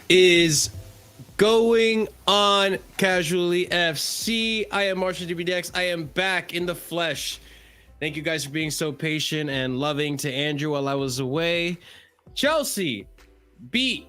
Is going on, Casually FC? I am Marshalldbdx. I am back in the flesh. Thank you guys for being so patient and loving to Andrew while I was away. Chelsea beat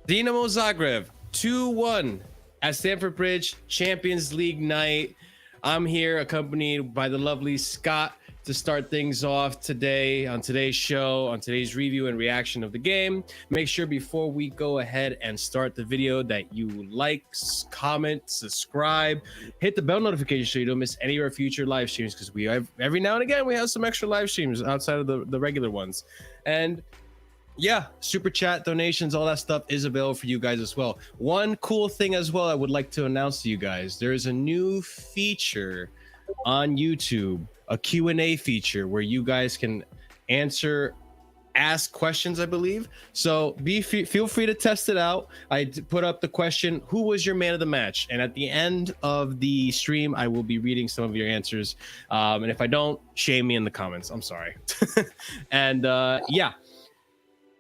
Dinamo Zagreb 2-1 at Stamford Bridge, Champions League night. I'm here accompanied by the lovely Scott to start things off today on today's show, on today's review and reaction of the game. Make sure before we go ahead and start the video that you like, comment, subscribe, hit the bell notification so you don't miss any of our future live streams, because we have every now and again we have some extra live streams outside of the regular ones. And yeah, super chat, donations, all that stuff is available for you guys as well. One cool thing as well I would like to announce to you guys, there is a new feature on YouTube, a Q&A feature where you guys can ask questions, I believe. So feel free to test it out. I put up the question, who was your man of the match? And at the end of the stream, I will be reading some of your answers. And if I don't, shame me in the comments. I'm sorry. And yeah.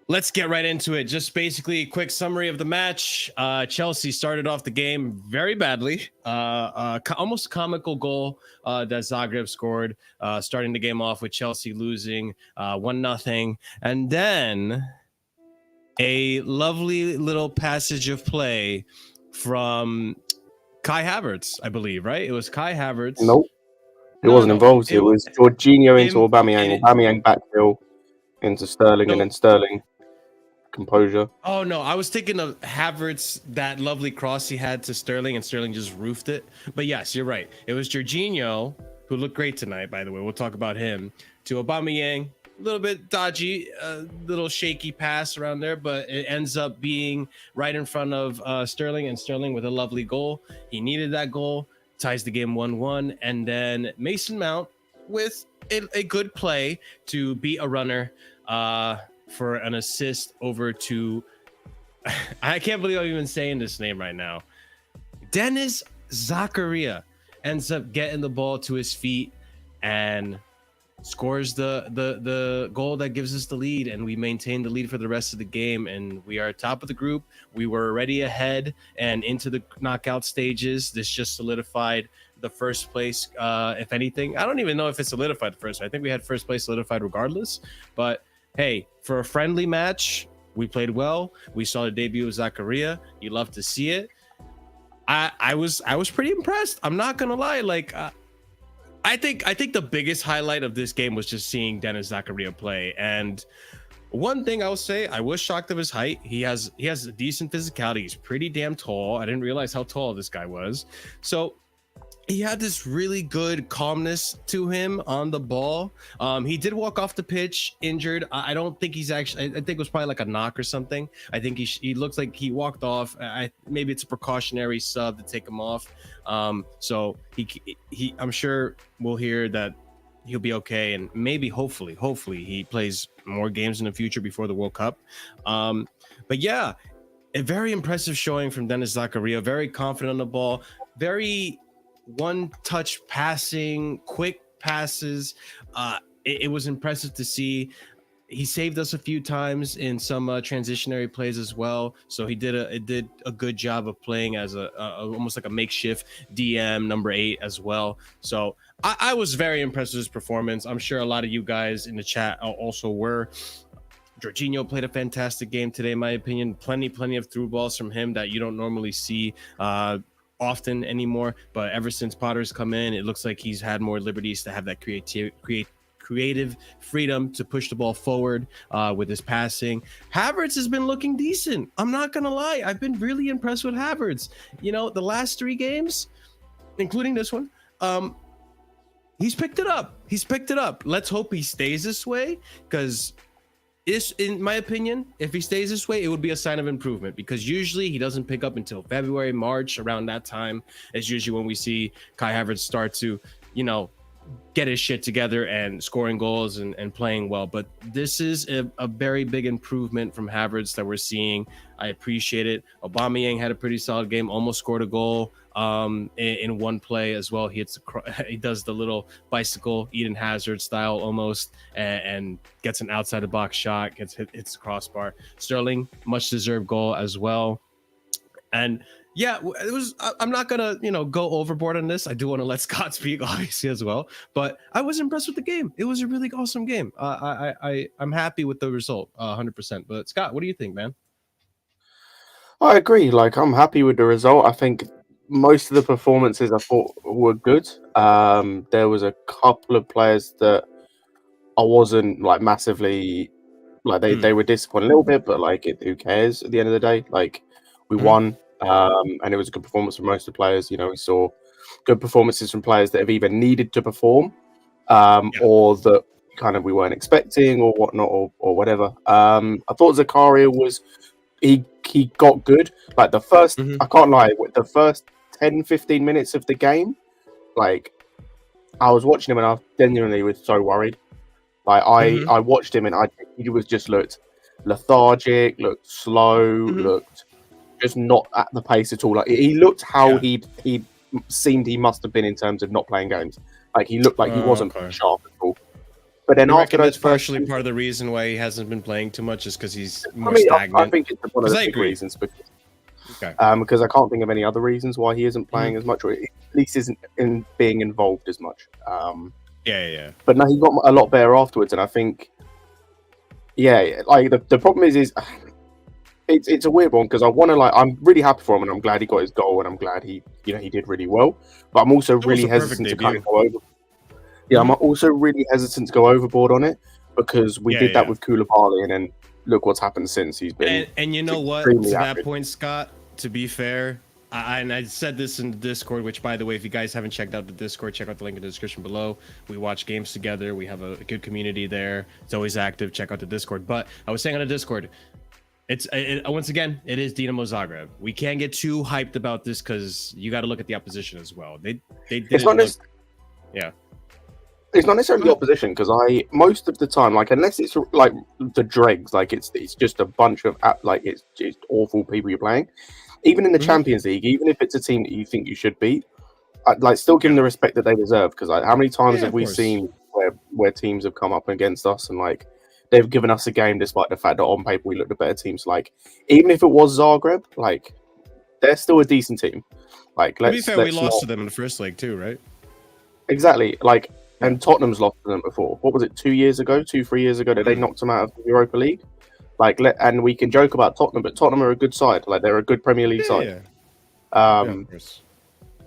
Let's get right into it. Just basically a quick summary of the match. Chelsea started off the game very badly. Almost a comical goal that Zagreb scored, starting the game off with Chelsea losing 1-0. And then a lovely little passage of play from Kai Havertz, I believe, right? It was Kai Havertz. Nope. It wasn't involved. It was Jorghino into Aubameyang, Aubameyang backfill into Sterling, and then Sterling composure. Oh no, I was thinking of Havertz, that lovely cross he had to Sterling, and Sterling just roofed it. But yes, you're right. It was Jorghino, who looked great tonight, by the way. We'll talk about him. To Aubameyang, a little bit dodgy, little shaky pass around there, but it ends up being right in front of Sterling, and Sterling with a lovely goal. He needed that goal, ties the game 1-1, and then Mason Mount with a good play to beat a runner for an assist over to, I can't believe I'm even saying this name right now. Denis Zakaria ends up getting the ball to his feet and scores the goal that gives us the lead, and we maintain the lead for the rest of the game, and we are top of the group. We were already ahead and into the knockout stages. This just solidified the first place. If anything, I don't even know if it's solidified first. I think we had first place solidified regardless, but hey, for a friendly match, we played well. We saw the debut of Zakaria. You love to see it. I was pretty impressed. I'm not gonna lie. Like, I think the biggest highlight of this game was just seeing Denis Zakaria play. And one thing I will say, I was shocked of his height. He has a decent physicality. He's pretty damn tall. I didn't realize how tall this guy was. So he had this really good calmness to him on the ball. He did walk off the pitch injured. I don't think he's actually, I think it was probably like a knock or something. I think he looks like he walked off. Maybe it's a precautionary sub to take him off. So I'm sure we'll hear that he'll be okay, and maybe hopefully he plays more games in the future before the World Cup. But yeah, a very impressive showing from Denis Zakaria. Very confident on the ball. Very one-touch passing, quick passes. It was impressive to see. He saved us a few times in some transitionary plays as well. So he did a good job of playing as a almost like a makeshift DM number 8 as well. So I was very impressed with his performance. I'm sure a lot of you guys in the chat also were. Jorginho played a fantastic game today, in my opinion. Plenty of through balls from him that you don't normally see often anymore, but ever since Potter's come in, it looks like he's had more liberties to have that creative freedom to push the ball forward with his passing. Havertz has been looking decent. I'm not gonna lie, I've been really impressed with Havertz. You know, the last 3 games, including this one, he's picked it up. Let's hope he stays this way, because in my opinion, if he stays this way, it would be a sign of improvement, because usually he doesn't pick up until February, March. Around that time is usually when we see Kai Havertz start to, you know, get his shit together and scoring goals and playing well. But this is a very big improvement from Havertz that we're seeing. I appreciate it. Aubameyang had a pretty solid game, almost scored a goal in one play as well. He does the little bicycle Eden Hazard style almost, and gets an outside the box shot, hits the crossbar. Sterling, much deserved goal as well. And yeah, it was. I'm not gonna, go overboard on this. I do want to let Scott speak, obviously, as well. But I was impressed with the game. It was a really awesome game. I'm happy with the result, 100%. But Scott, what do you think, man? I agree. Like, I'm happy with the result. I think most of the performances I thought were good. There was a couple of players that I wasn't like massively like they were disappointed a little bit, but like who cares at the end of the day? Like, we won. And it was a good performance from most of the players. We saw good performances from players that have either needed to perform or that kind of we weren't expecting or whatnot or whatever. I thought Zakaria was he got good. Like the first, I can't lie, with the first 10-15 minutes of the game, like I was watching him and I genuinely was so worried. Like I watched him and he was just looked lethargic, looked slow, looked just not at the pace at all. Like he looked how he seemed he must have been in terms of not playing games. Like he looked like he wasn't sharp at all. But then after those, partially part of the reason why he hasn't been playing too much is because he's more stagnant. I think it's one of the big reasons. Because I can't think of any other reasons why he isn't playing as much, or at least isn't being involved as much. But no, he got a lot better afterwards, and I think, like the problem is it's a weird one because I want to I'm really happy for him and I'm glad he got his goal and I'm glad he did really well. But I'm also really hesitant to kind of go over. Yeah, I'm also really hesitant to go overboard on it because we did that with Koulibaly and then look what's happened since. He's been and you know what? To that point, Scott. To be fair, I said this in the Discord, which by the way, if you guys haven't checked out the Discord, check out the link in the description below. We watch games together. We have a good community there. It's always active. Check out the Discord. But I was saying on the Discord, once again, it is Dinamo Zagreb. We can't get too hyped about this because you got to look at the opposition as well. They it's not It's not necessarily the opposition because most of the time, like unless it's like the dregs, like it's just a bunch of it's awful people you're playing. Even in the Champions League, even if it's a team that you think you should beat, I'd still give them the respect that they deserve. Because how many times have we seen where teams have come up against us and like they've given us a game despite the fact that on paper we looked a better team. So like even if it was Zagreb, like they're still a decent team. Like to be fair, we lost to them in the first leg too, right? Exactly. Like and Tottenham's lost to them before. What was it? 3 years ago that they knocked them out of the Europa League. Like and we can joke about Tottenham, but Tottenham are a good side. Like they're a good Premier League side.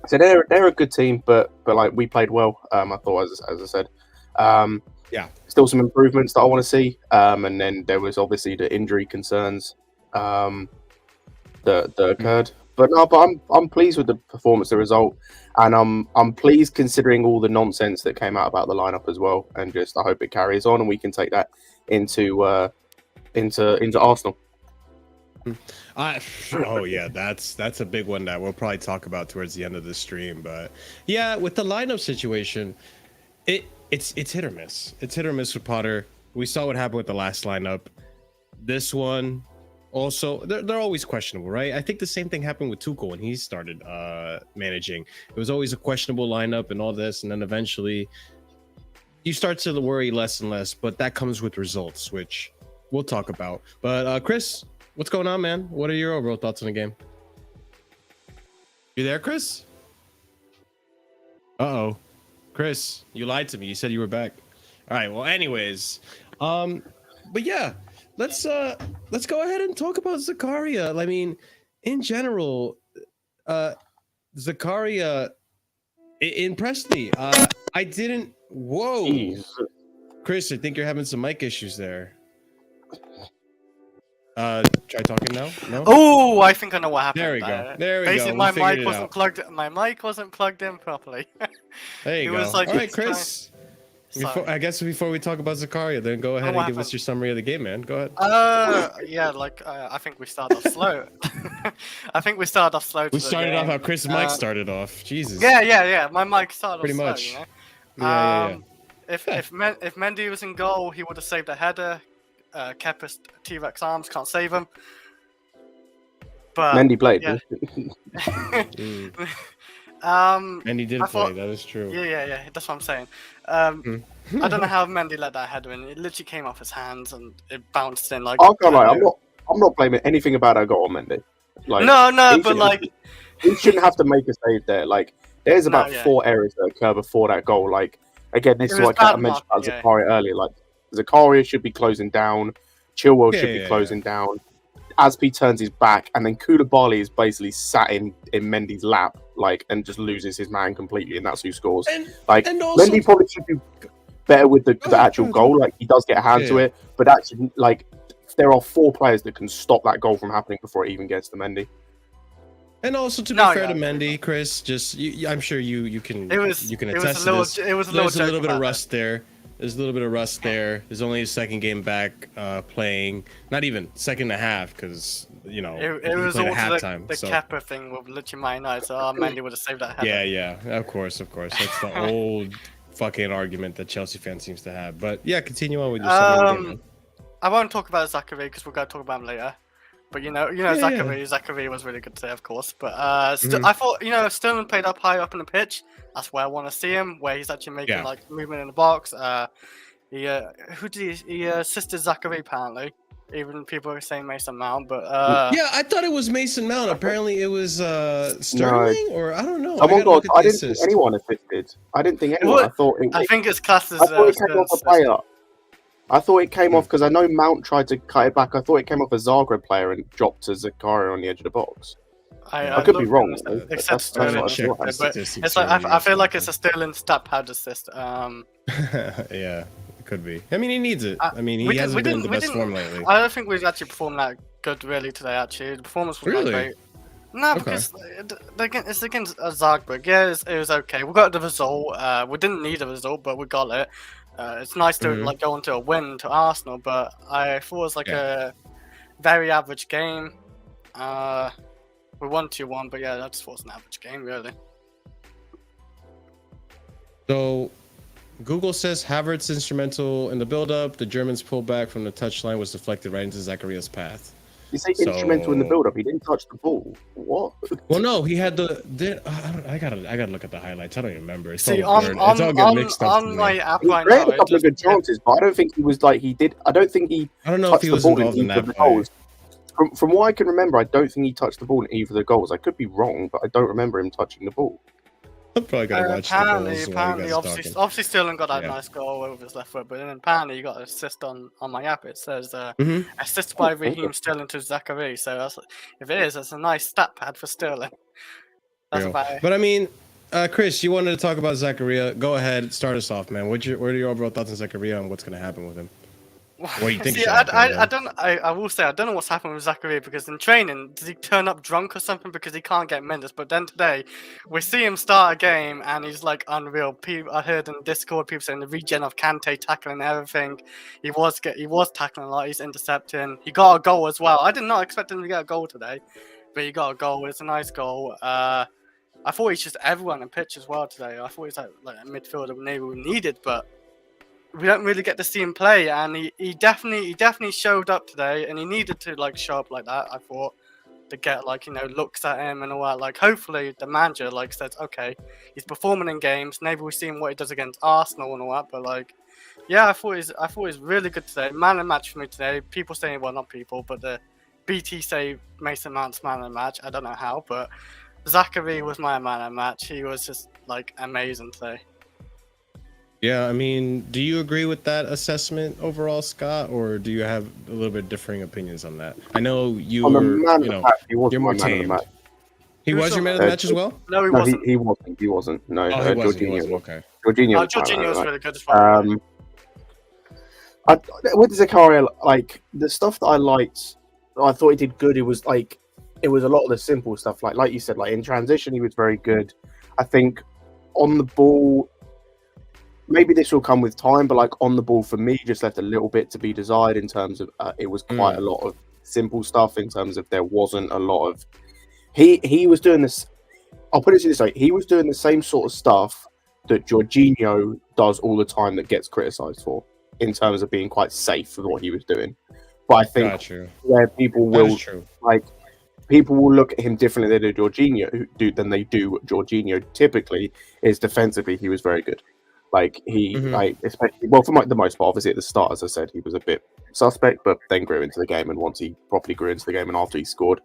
So they're a good team, but like we played well. I thought, as I said, still some improvements that I want to see. And then there was obviously the injury concerns that occurred. But I'm pleased with the performance, the result, and I'm pleased considering all the nonsense that came out about the lineup as well. And just I hope it carries on and we can take that into Arsenal. That's a big one that we'll probably talk about towards the end of the stream. But yeah, with the lineup situation, it's hit or miss. It's hit or miss with Potter. We saw what happened with the last lineup. This one also, they're always questionable, right? I think the same thing happened with Tuchel when he started managing. It was always a questionable lineup and all this, and then eventually you start to worry less and less. But that comes with results, which we'll talk about. But Chris, what's going on, man? What are your overall thoughts on the game? You there, Chris? Uh-oh. Chris, you lied to me. You said you were back. All right. Well, anyways, but yeah, let's go ahead and talk about Zakaria. I mean, in general, Zakaria impressed me. I didn't. Whoa, Jeez. Chris, I think you're having some mic issues there. Try talking now. No. Oh, I think I know what happened. There we go. There we Basically, go. my mic wasn't plugged. My mic wasn't plugged in properly. There you go. All right, Chris. Before we talk about Zakaria, then go ahead and give us your summary of the game, man. Go ahead. I think we started off slow. We started off how Chris' mic started off. Jesus. Yeah. My mic started pretty off much. slow, If Mendy was in goal, he would have saved a header. Kepa's T-Rex arms can't save him. But Mendy played. yeah. And he did play. That is true. Yeah. That's what I'm saying. I don't know how Mendy let that header in. It literally came off his hands and it bounced in like. I can't lie. I'm not blaming anything about that goal on Mendy. Like, no, but like he shouldn't have to make a save there. Like, there's about 4 errors that occur before that goal. Like, again, this is like I mentioned about Zakaria earlier. Like, Zakaria should be closing down. Chilwell should be closing down. Aspi turns his back, and then Koulibaly is basically sat in Mendy's lap, like, and just loses his man completely, and that's who scores. And also, Mendy probably should be better with the actual goal. Like, he does get a hand to it, but actually, like, there are 4 players that can stop that goal from happening before it even gets to Mendy. And also, to be fair to Mendy, Chris, I'm sure you can attest to this. There's a little bit of rust there. There's a little bit of rust there. There's only his second game back playing. Not even second and a half, because it was all halftime. The Kepa thing with literally my night. So Mendy would have saved that header. Yeah. Of course. That's the old fucking argument that Chelsea fans seems to have. But yeah, continue on with your second game. I won't talk about Zakaria because we're going to talk about him later. But Zakaria was really good today, of course. But I thought Sterling played up high up in the pitch. That's where I want to see him, where he's actually making like movement in the box. He assisted Zakaria apparently. Even people are saying Mason Mount, but I thought it was Mason Mount. Apparently, it was Sterling, or I don't know. Oh my god, I didn't think anyone assisted. I didn't think anyone. I think it's classed as. I thought it came off a player. I thought it came off because I know Mount tried to cut it back. I thought it came off a Zagreb player and dropped to Zakaria on the edge of the box. I could be wrong. Except Sterling, but it's like I feel like it's a Sterling stat pad assist. Yeah. Could be. I mean, he needs it. I mean, he hasn't been in the best form lately. I don't think we've actually performed that good really today. Actually, the performance was not great. No, because it's against Zagreb. Yeah, it was okay. We got the result. We didn't need a result, but we got it. It's nice to like go into a win to Arsenal, but I thought it was like a very average game. We won 2-1, but yeah, that just was an average game, really. So. Google says Havertz instrumental in the build-up. The Germans pulled back from the touchline was deflected right into Zakaria's path. You say instrumental in the build-up? He didn't touch the ball. What? Well, no, he had I gotta look at the highlights. I don't even remember. It's See, all good mixed up. On my app right now, he had a couple of good chances, but I don't think he was like he did. I don't think he. I don't know if he was involved in that play. From what I can remember, I don't think he touched the ball in either of the goals. I could be wrong, but I don't remember him touching the ball. I'm probably gonna watch apparently, obviously, Sterling got that nice goal with his left foot, but then apparently he got an assist on my app. It says assist by Raheem Sterling to Zakaria. So if it is, that's a nice stat pad for Sterling. That's about it. But I mean, Chris, you wanted to talk about Zakaria. Go ahead, start us off, man. What are your overall thoughts on Zakaria and what's gonna happen with him? What do you think? I will say I don't know what's happened with Zakaria because in training, does he turn up drunk or something because he can't get minutes? But then today, we see him start a game and he's like unreal. I heard in Discord people saying the regen of Kante tackling everything. He was tackling a lot. He's intercepting. He got a goal as well. I did not expect him to get a goal today, but he got a goal. It's a nice goal. I thought he's just everyone in pitch as well today. I thought he's like a midfielder we needed, but. We don't really get to see him play, and he definitely showed up today, and he needed to like show up like that. I thought to get like looks at him and all that. Like hopefully the manager like says, okay, he's performing in games. Maybe we see him what he does against Arsenal and all that. But like, yeah, I thought he's really good today. Man of the match for me today. People saying, well, not people, but the BT say Mason Mount's man of the match. I don't know how, but Zakaria was my man of the match. He was just like amazing today. Yeah, I mean, do you agree with that assessment overall, Scott, or do you have a little bit differing opinions on that? I know you're more tamed. He was your man of the match as well? No, he wasn't. He wasn't. No, Jorghino. Okay. Jorghino was really good as well. With Zakaria, like the stuff that I liked, I thought he did good. It was a lot of the simple stuff, like you said, like in transition, he was very good. I think on the ball. Maybe this will come with time, but like on the ball for me, just left a little bit to be desired in terms of it was quite a lot of simple stuff in terms of there wasn't a lot of. He was doing this. I'll put it this way: he was doing the same sort of stuff that Jorginho does all the time that gets criticised for, in terms of being quite safe with what he was doing. But I think where people will people will look at him differently than than they do Jorginho. Typically, is defensively he was very good. Like especially for the most part. Obviously, at the start, as I said, he was a bit suspect, but then grew into the game. And once he properly grew into the game, and after he scored,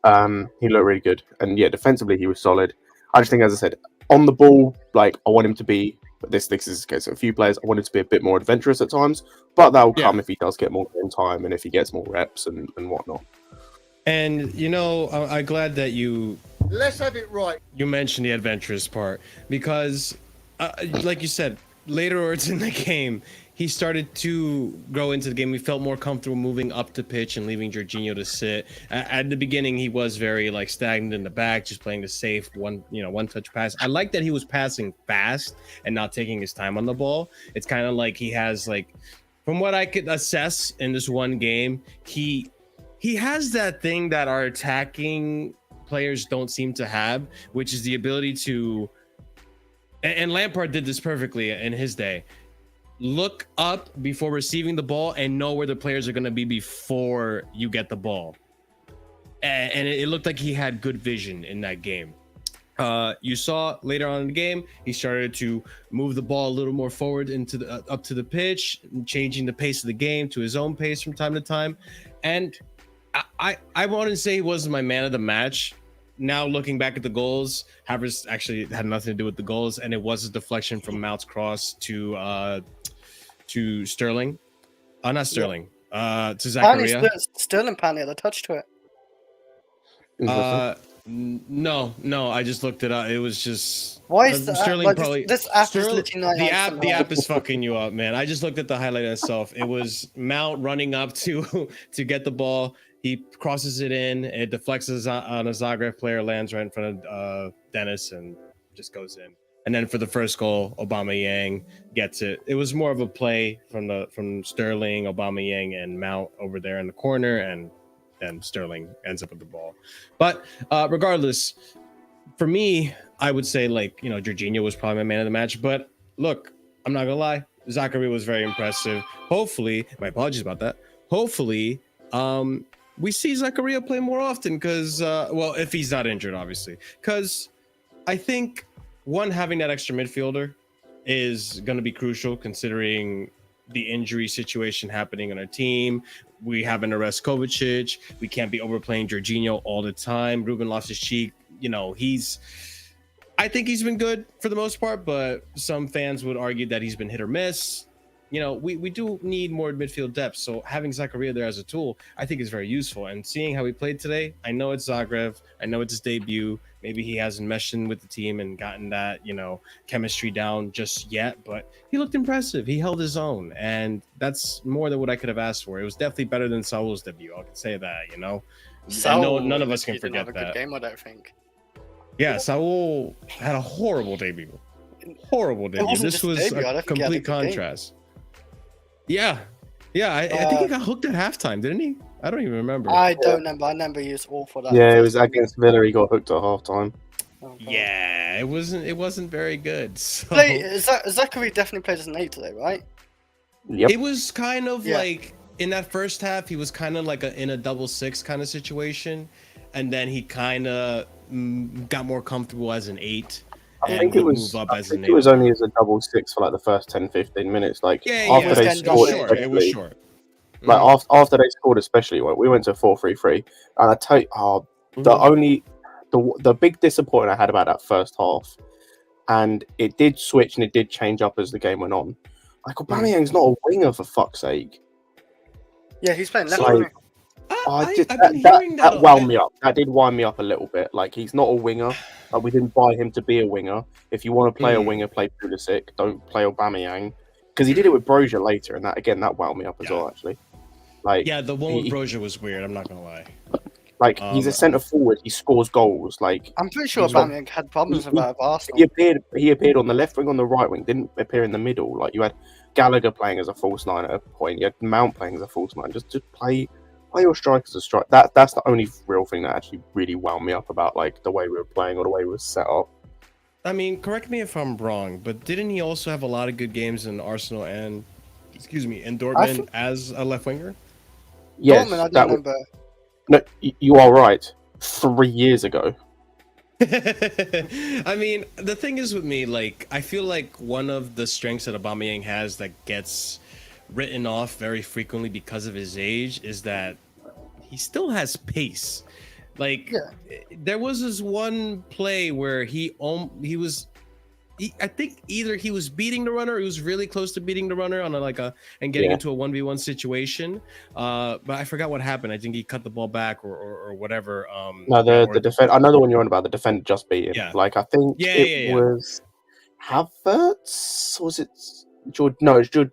he looked really good. And yeah, defensively he was solid. I just think, as I said, on the ball, like I want him to be. This is the case of a few players. I want him to be a bit more adventurous at times, but that will come if he does get more game time and if he gets more reps and whatnot. And I'm glad that let's have it right. You mentioned the adventurous part because, like you said, later in the game, he started to grow into the game. He felt more comfortable moving up the pitch and leaving Jorginho to sit. At the beginning, he was very stagnant in the back, just playing the safe one touch pass. I like that he was passing fast and not taking his time on the ball. It's kind of like he has from what I could assess in this one game, he has that thing that our attacking players don't seem to have, which is the ability to, and Lampard did this perfectly in his day, look up before receiving the ball and know where the players are going to be before you get the ball. And it looked like he had good vision in that game. You saw later on in the game, he started to move the ball a little more forward into up to the pitch, changing the pace of the game to his own pace from time to time. And I want to say he wasn't my man of the match. Now looking back at the goals, Havertz actually had nothing to do with the goals, and it was a deflection from Mount's cross to Sterling. Not Sterling. To Zakaria. Sterling apparently had a touch to it. No, I just looked it up. It was just why is that? Sterling probably this app is literally the app is fucking you up, man. I just looked at the highlight itself. It was Mount running up to get the ball. He crosses it in. It deflects on a Zagreb player, lands right in front of Dennis, and just goes in. And then for the first goal, Aubameyang gets it. It was more of a play from Sterling, Aubameyang, and Mount over there in the corner, and then Sterling ends up with the ball. But regardless, for me, I would say Jorginho was probably my man of the match. But look, I'm not gonna lie, Zakaria was very impressive. Hopefully, my apologies about that. Hopefully, we see Zakaria play more often because, if he's not injured, obviously. Because I think, having that extra midfielder is going to be crucial considering the injury situation happening on our team. We haven't arrested Kovacic. We can't be overplaying Jorginho all the time. Ruben Loftus-Cheek, I think he's been good for the most part, but some fans would argue that he's been hit or miss. We do need more midfield depth. So having Zakaria there as a tool, I think is very useful. And seeing how he played today, I know it's Zagreb. I know it's his debut. Maybe he hasn't meshed in with the team and gotten that, chemistry down just yet. But he looked impressive. He held his own. And that's more than what I could have asked for. It was definitely better than Saul's debut. I can say that, I know none of us can forget that. Good game, I don't think. Yeah, Saul had a horrible debut. This was a complete contrast. Yeah, I think he got hooked at halftime, didn't he? I don't even remember. I don't remember. I remember he was awful. Yeah, it was against Villa. He got hooked at halftime. Oh, yeah, it wasn't very good. So. Zakaria definitely played as an 8 today, right? Yep. It was kind of like in that first half, he was kind of like in a double 6 kind of situation, and then he kind of got more comfortable as an 8. I think it was only as a double 6 for the first 10-15 minutes. After they scored, it was short. After they scored, especially we went to 4-3-3, and I tell you, the big disappointment I had about that first half, and it did switch and it did change up as the game went on. Aubameyang's not a winger, for fuck's sake. Yeah, he's playing left wing. That wound me up. That did wind me up a little bit. He's not a winger. We didn't buy him to be a winger. If you want to play a winger, play Pulisic. Don't play Aubameyang, because he did it with Brozier later, and that wound me up as well. Actually, the one with Brozier was weird. I'm not gonna lie. He's a centre forward. He scores goals. I'm pretty sure Aubameyang had problems with Arsenal. He appeared on the left wing, on the right wing. Didn't appear in the middle. You had Gallagher playing as a false 9 at a point. You had Mount playing as a false 9. Just play your strike as a strike. That's the only real thing that actually really wound me up about the way we were playing or the way we were set up. I mean, correct me if I'm wrong, but didn't he also have a lot of good games in Arsenal and, excuse me, in I Dortmund think as a left winger? Dortmund, Yes, I don't remember. no, you are right. 3 years ago. I mean, the thing is with me, like, I feel like one of the strengths that Aubameyang has that gets written off very frequently because of his age is that he still has pace. Like, Yeah. there was this one play where I think either he was beating the runner, or he was really close to beating the runner on and getting Yeah. into a 1v1 situation. But I forgot what happened. I think he cut the ball back or whatever. No, the defense. I know the one you're on about. The defender just beaten. Yeah. Like I think it was Havertz. Was it George? No, it's George.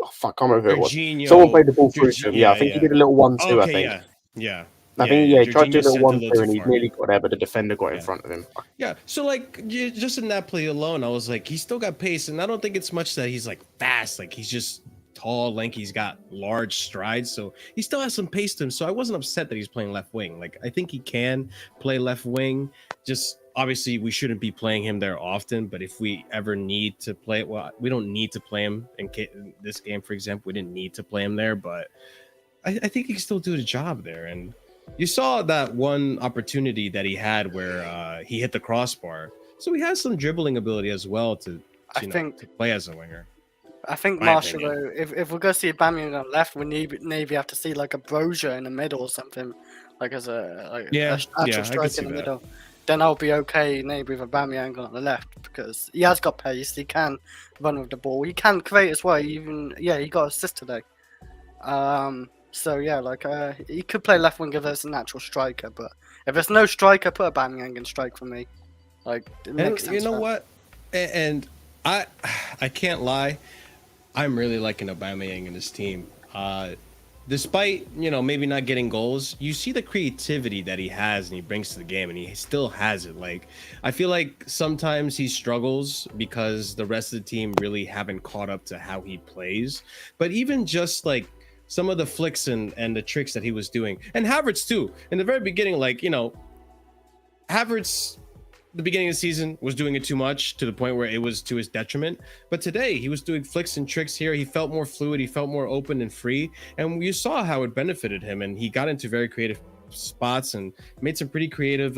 Oh, fuck, I can't remember who it was. Jorghino, Someone played the ball through to him. Yeah, I think he did a little 1-2. I think. yeah. I think he tried to Jorginho do a sent little it 1-2 and he too far. nearly got there, but the defender got in front of him. Yeah, so like just in that play alone, I was like, he's still got pace, and I don't think it's much that he's like fast. Like he's just tall, lanky. He's got large strides, so he still has some pace to him. So I wasn't upset that he's playing left wing. Like I think he can play left wing. Just obviously we shouldn't be playing him there often. But if we ever need to play, well, we don't need to play him in this game, for example. We didn't need to play him there, but I think he can still do the job there. And you saw that one opportunity that he had where he hit the crossbar. So he has some dribbling ability as well to play as a winger. I think Marshall, though, if we're going to see Aubameyang on the left, we maybe have to see like a Brozier in the middle or something, like as a actual striker in the middle. Then I'll be okay maybe with Aubameyang on the left because he has got pace. He can run with the ball. He can create as well. He got assist today. So yeah, like he could play left winger as a natural striker, but if there's no striker, put Aubameyang in strike for me. Like it makes sense. You know what? And I can't lie, I'm really liking Aubameyang in this team. Despite maybe not getting goals, you see the creativity that he has and he brings to the game, and he still has it. Like I feel like sometimes he struggles because the rest of the team really haven't caught up to how he plays. But even just like some of the flicks and the tricks that he was doing, and Havertz too. In the very beginning, Havertz, the beginning of the season was doing it too much to the point where it was to his detriment. But today he was doing flicks and tricks here. He felt more fluid. He felt more open and free. And you saw how it benefited him. And he got into very creative spots and made some pretty creative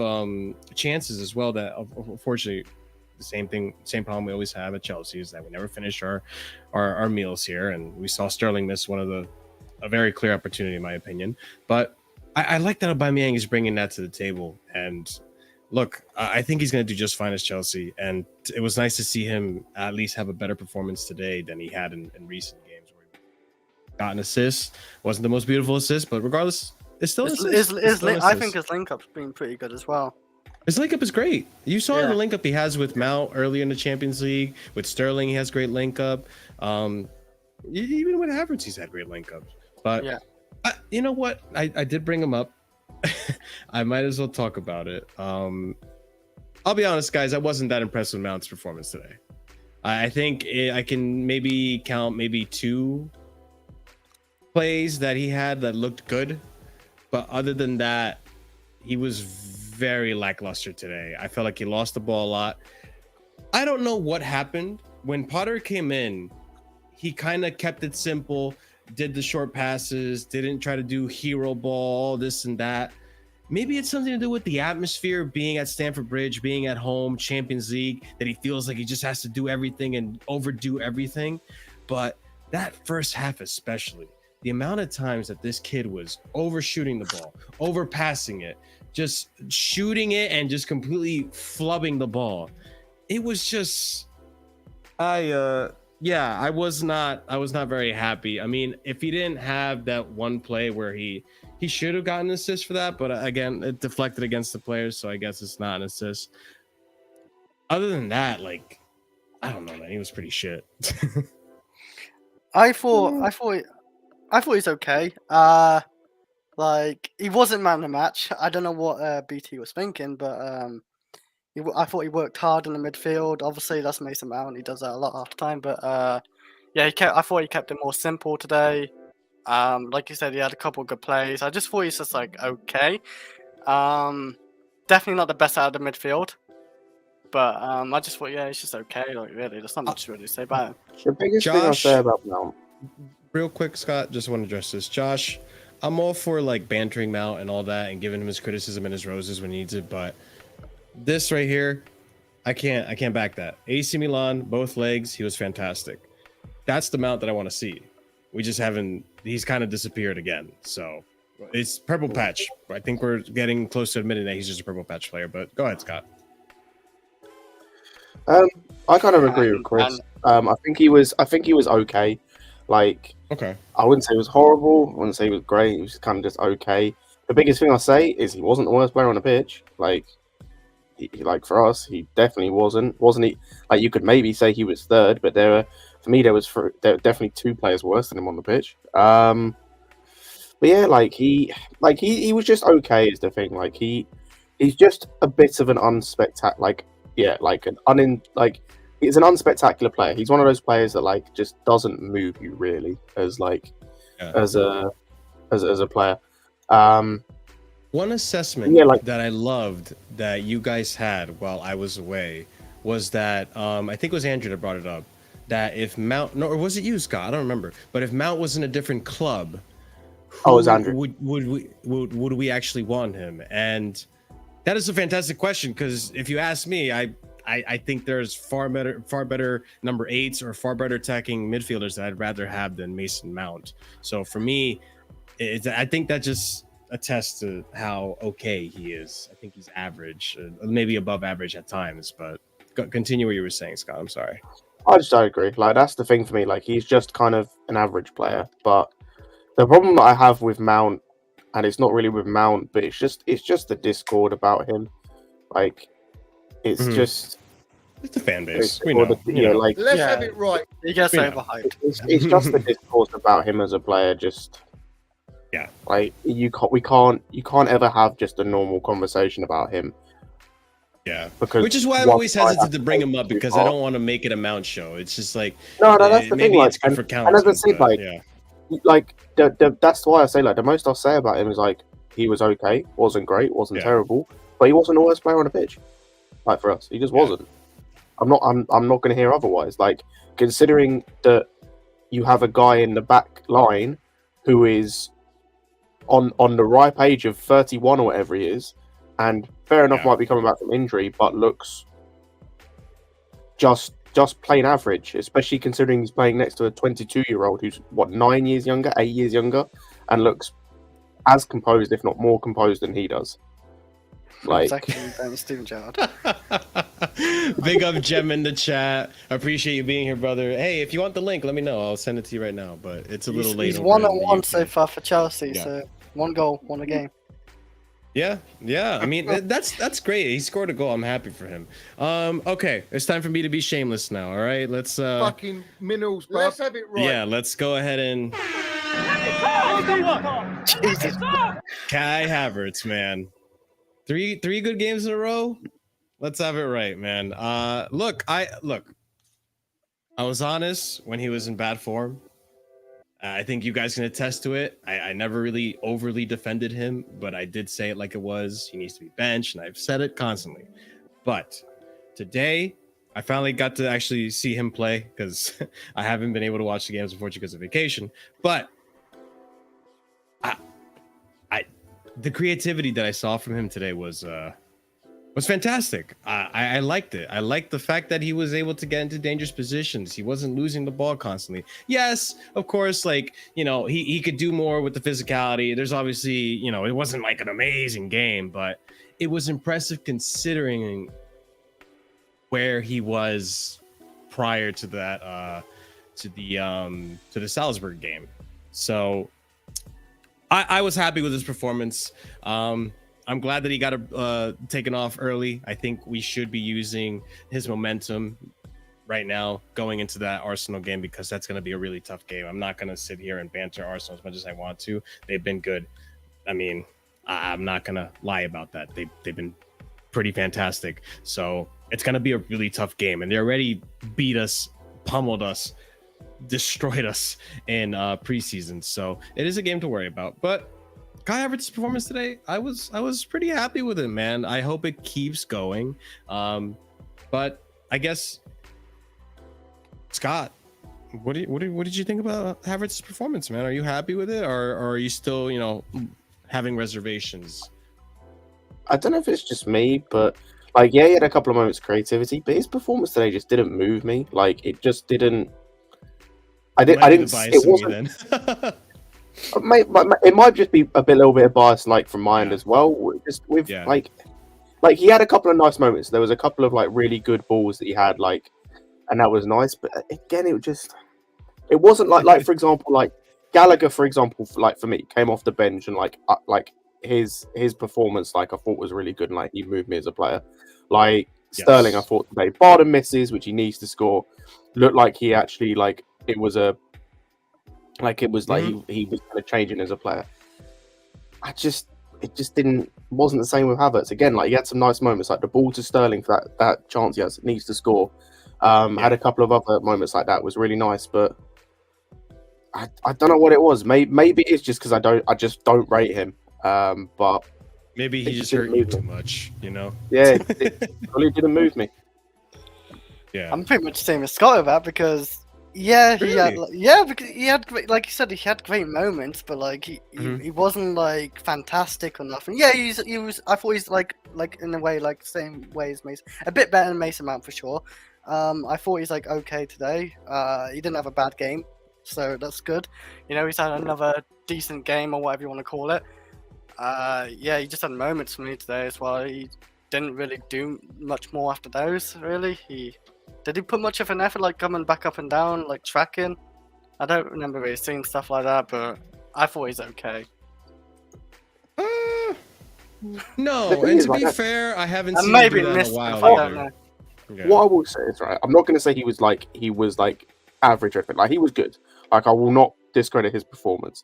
chances as well. That unfortunately, the same problem we always have at Chelsea is that we never finish our meals here. And we saw Sterling miss a very clear opportunity, in my opinion. But I like that Aubameyang is bringing that to the table. And look, I think he's going to do just fine as Chelsea. And it was nice to see him at least have a better performance today than he had in recent games where he got an assist. Wasn't the most beautiful assist, but regardless, it's still an assist. I think his link-up's been pretty good as well. His link-up is great. You saw the link-up he has with Mount earlier in the Champions League. With Sterling, he has great link-up. Even with Havertz, he's had great link-ups. But you know what? I did bring him up. I might as well talk about it. I'll be honest, guys. I wasn't that impressed with Mount's performance today. I think I can maybe count two plays that he had that looked good. But other than that, he was very lackluster today. I felt like he lost the ball a lot. I don't know what happened. When Potter came in, he kind of kept it simple. Did the short passes, didn't try to do hero ball, this and that. Maybe it's something to do with the atmosphere, being at Stamford Bridge, being at home, Champions League, that he feels like he just has to do everything and overdo everything. But that first half especially, the amount of times that this kid was overshooting the ball, overpassing it, just shooting it and just completely flubbing the ball. It was just, I was not very happy. I mean, if he didn't have that one play where he should have gotten an assist for that, but again, it deflected against the players, so I guess it's not an assist. Other than that, like, I don't know, man, he was pretty shit. I thought he's okay. Like he wasn't man of the match. I don't know what BT was thinking, but I thought he worked hard in the midfield. Obviously, that's Mason Mount. He does that a lot half the time. But I thought he kept it more simple today. Like you said, he had a couple of good plays. I just thought he's just like okay. Definitely not the best out of the midfield. but I just thought, yeah, it's just okay. Like, really, there's not much to really say about it. The biggest thing I'll Josh? say about Mount. Real quick, Scott, just want to address this. Josh, I'm all for like bantering Mount and all that and giving him his criticism and his roses when he needs it, but this right here, I can't back that. AC Milan, both legs, he was fantastic. That's the Mount that I want to see. We just haven't, he's kind of disappeared again. So it's purple patch. I think we're getting close to admitting that he's just a purple patch player, but go ahead, Scott. I kind of agree with Chris. I think he was okay. Like, Okay. I wouldn't say he was horrible. I wouldn't say he was great. He was kind of just okay. The biggest thing I'll say is he wasn't the worst player on the pitch. Like, like for us, he definitely wasn't. Wasn't he? Like, you could maybe say he was third, but there were definitely two players worse than him on the pitch. But yeah, he was just okay is the thing. Like, he's just a bit of an unspectacular. He's an unspectacular player. He's one of those players that just doesn't move you really as a player. One assessment that I loved that you guys had while I was away was that I think it was Andrew that brought it up, that if Mount, no, or was it you, Scott? I don't remember. But if Mount was in a different club, it was Andrew. Would we actually want him? And that is a fantastic question, because if you ask me, I think there's far better number 8s or far better attacking midfielders that I'd rather have than Mason Mount. So for me, I think that just attests to how okay he is. I think he's average, maybe above average at times. But continue what you were saying, Scott. I'm sorry. I agree. That's the thing for me. He's just kind of an average player. But the problem that I have with Mount, and it's not really with Mount, but it's just the discord about him. It's just it's the fan base. Let's have it right. He gets overhyped. It's just the discourse about him as a player. We can't ever have just a normal conversation about him. Yeah, because which is why I'm always hesitant to bring him up, because I don't want to make it a Mount show. It's just no, that's the thing. It's good for counting. And as I said, that's why I say the most I'll say about him is he was okay, wasn't great, wasn't terrible, but he wasn't the worst player on the pitch. For us, he just wasn't. I'm not going to hear otherwise. Considering that you have a guy in the back line who is on the ripe age of 31 or whatever he is, and fair enough, might be coming back from injury, but looks just plain average, especially considering he's playing next to a 22-year-old who's 8 years younger, and looks as composed, if not more composed, than he does. Steven Gerrard. Big up Gem in the chat. I appreciate you being here, brother. Hey, if you want the link, let me know. I'll send it to you right now, but it's a little late. He's 1-1 so far for Chelsea, so 1 goal, 1 a game. Yeah. I mean, that's great. He scored a goal. I'm happy for him. Okay, it's time for me to be shameless now. All right, let's fucking minerals, bro. Let's have it right. Yeah, let's go ahead and Jesus. Kai Havertz, man. Three good games in a row. Let's have it right, man. Look, I was honest when he was in bad form. I think you guys can attest to it. I never really overly defended him, but I did say it like it was. He needs to be benched, and I've said it constantly. But today, I finally got to actually see him play, because I haven't been able to watch the games, unfortunately, because of vacation. But the creativity that I saw from him today was fantastic. I liked it. I liked the fact that he was able to get into dangerous positions. He wasn't losing the ball constantly. Yes, of course, he could do more with the physicality. There's obviously, it wasn't an amazing game, but it was impressive considering where he was prior to that, to the Salzburg game. So I was happy with his performance. I'm glad that he got taken off early. I think we should be using his momentum right now going into that Arsenal game, because that's going to be a really tough game. I'm not going to sit here and banter Arsenal as much as I want to. They've been good. I mean, I'm not going to lie about that. They've been pretty fantastic. So it's going to be a really tough game. And they already beat us, pummeled us, destroyed us in preseason. So it is a game to worry about. But Kai Havertz's performance today, I was pretty happy with it, man. I hope it keeps going. But I guess, Scott, what did you think about Havertz's performance, man? Are you happy with it, or are you still, having reservations? I don't know if it's just me, but like, yeah, he had a couple of moments of creativity, but his performance today just didn't move me. Like, it just didn't. I didn't. It wasn't. It might just be a little bit of bias, like from my end as well. Just with like he had a couple of nice moments. There was a couple of like really good balls that he had, like, and that was nice. But again, it wasn't like for example, like Gallagher, for example, like for me, came off the bench and like his performance, like I thought was really good, and like he moved me as a player. Like Sterling, I thought today, Barden misses, which he needs to score. Looked like he actually like it was he was kind of changing as a player. It just wasn't the same with Havertz. Again, like he had some nice moments, like the ball to Sterling for that chance he needs to score. Had a couple of other moments like that, was really nice, but I don't know what it was. Maybe it's just because I just don't rate him. But maybe he just hurt you too much, Yeah, it really didn't move me. Yeah, I'm pretty much the same as Scott with that because because he had great, like you said, he had great moments, but like he wasn't like fantastic or nothing. Yeah, he was. I thought he's like in a way like same way as Mason, a bit better than Mason Mount for sure. I thought he's like okay today. He didn't have a bad game, so that's good. He's had another decent game or whatever you want to call it. He just had moments for me today as well. He didn't really do much more after those. Really, did he put much of an effort, like coming back up and down, like tracking? I don't remember really seeing stuff like that, but I thought he's okay. No, and to be fair, I haven't seen maybe him do that in a while. I don't know. Okay. What I will say is, right, I'm not going to say he was like average or anything. Like, he was good. Like, I will not discredit his performance.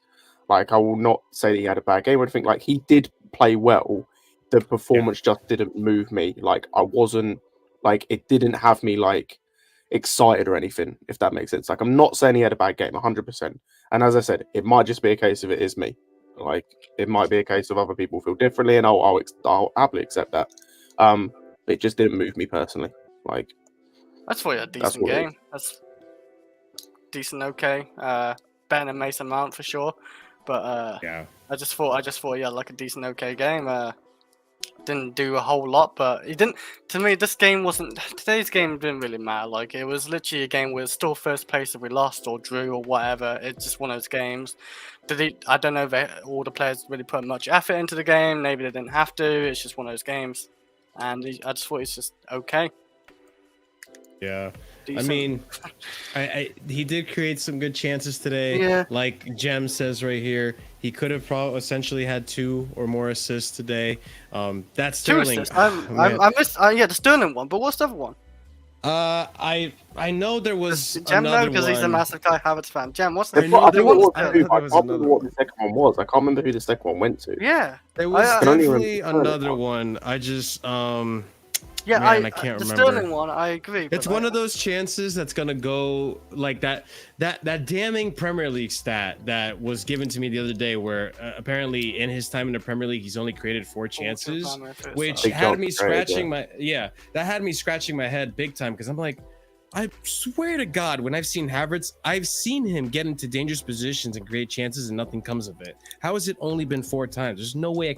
Like, I will not say that he had a bad game or anything. Like, he did play well. The performance just didn't move me. Like, I wasn't, like, it didn't have me, like, excited or anything, if that makes sense. Like, I'm not saying he had a bad game, 100%. And as I said, it might just be a case of it is me. Like, it might be a case of other people feel differently, and I'll happily accept that. It just didn't move me personally. Like, that's for a decent game. That's decent, okay. Better than Mason Mount for sure. But I just thought he had like a decent, okay game. Didn't do a whole lot, but he didn't. To me, today's game didn't really matter. Like, it was literally a game where it's still first place if we lost or drew or whatever. It's just one of those games. I don't know if all the players really put much effort into the game. Maybe they didn't have to. It's just one of those games, and I just thought it's just okay. Yeah, Decent. I mean, he did create some good chances today. Yeah. Like Jem says right here, he could have essentially had 2 or more assists today. That's Sterling. 2 assists. I missed the Sterling one, but what's the other one? I know there was Jem another because he's a one. massive Kai Havertz fan. Jem, what's the I can't another remember what the second one was. I can't remember who the second one went to. Yeah, There was I don't even definitely remember another one. I just yeah. Man, I can't the remember. Sterling one, I agree. It's one of those chances that's gonna go like that damning Premier League stat that was given to me the other day, where apparently in his time in the Premier League he's only created 4 chances, which had me scratching my head big time, because I'm like, I swear to God, when I've seen Havertz, I've seen him get into dangerous positions and create chances and nothing comes of it. How has it only been 4 times? There's no way I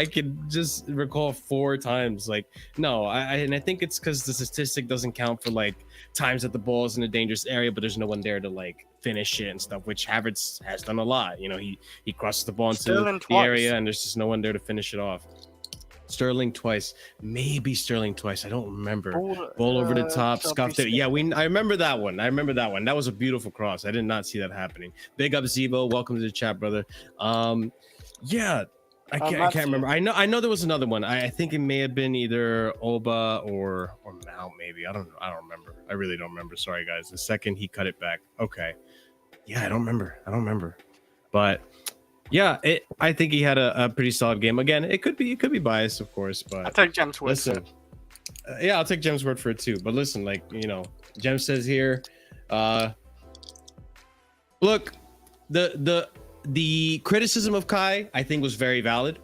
can just recall 4 times. Like, no, I think it's because the statistic doesn't count for like times that the ball is in a dangerous area, but there's no one there to like finish it and stuff, which Havertz has done a lot. He crosses the ball into the area and there's just no one there to finish it off. Sterling twice, maybe Sterling twice. I don't remember. Ball over the top, scuffed it. Yeah, I remember that one. That was a beautiful cross. I did not see that happening. Big up Zebo. Welcome to the chat, brother. Yeah, I can't remember. I know there was another one. I think it may have been either Oba or Mount. Maybe I don't remember. I really don't remember. Sorry, guys. The second he cut it back. Okay. Yeah, I don't remember. But. Yeah, I think he had a pretty solid game. Again, it could be biased, of course, but I'll take Jem's word for it. Yeah, I'll take Jem's word for it too. But listen, like, Jem says here, look, the criticism of Kai, I think, was very valid.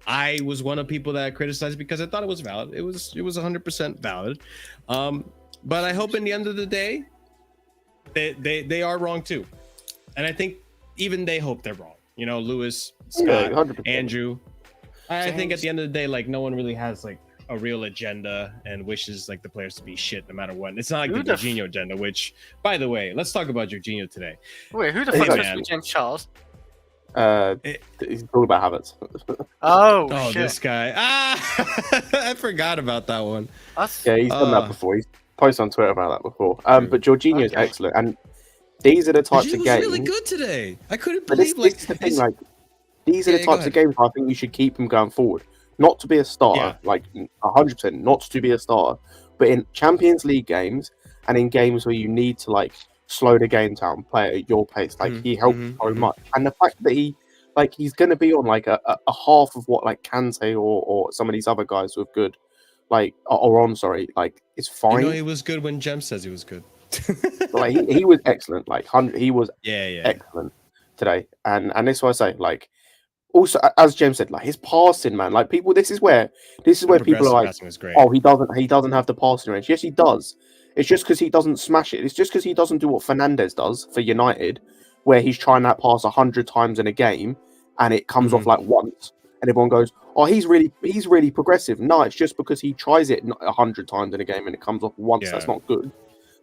I was one of people that criticized because I thought it was valid. It was 100% valid. But I hope in the end of the day, they are wrong too. And I think even they hope they're wrong. You know, Lewis, Scott, 100%. Andrew. I think at the end of the day, like, no one really has like a real agenda and wishes like the players to be shit no matter what. It's not like the Jorginho agenda, which, by the way, let's talk about Jorginho today. Wait, who the fuck is James Charles? He's talking about Havertz. Oh, shit. This guy. I forgot about that one. Yeah, he's done that before. He's posted on Twitter about that before. But Jorginho is excellent, and these are the types of games. Really good today. I couldn't believe this is the thing, like, these are the types of games I think you should keep him going forward. Not to be a starter, like 100%, not to be a starter, but in Champions League games and in games where you need to like slow the game down, play at your pace, like he helps so much. And the fact that he's going to be on like a half of what like Kante or some of these other guys with good, like like it's fine. You know, he was good when Jem says he was good. Like he was excellent. Like he was excellent today, and that's why I say like. Also, as James said, like his passing, man, like people, this is where people are like, oh, he doesn't have the passing range. Yes, he does. It's just because he doesn't smash it. It's just because he doesn't do what Fernandes does for United, where he's trying that pass 100 times in a game, and it comes off like once, and everyone goes, oh, he's really progressive. No, it's just because he tries it 100 times in a game and it comes off once. Yeah. That's not good.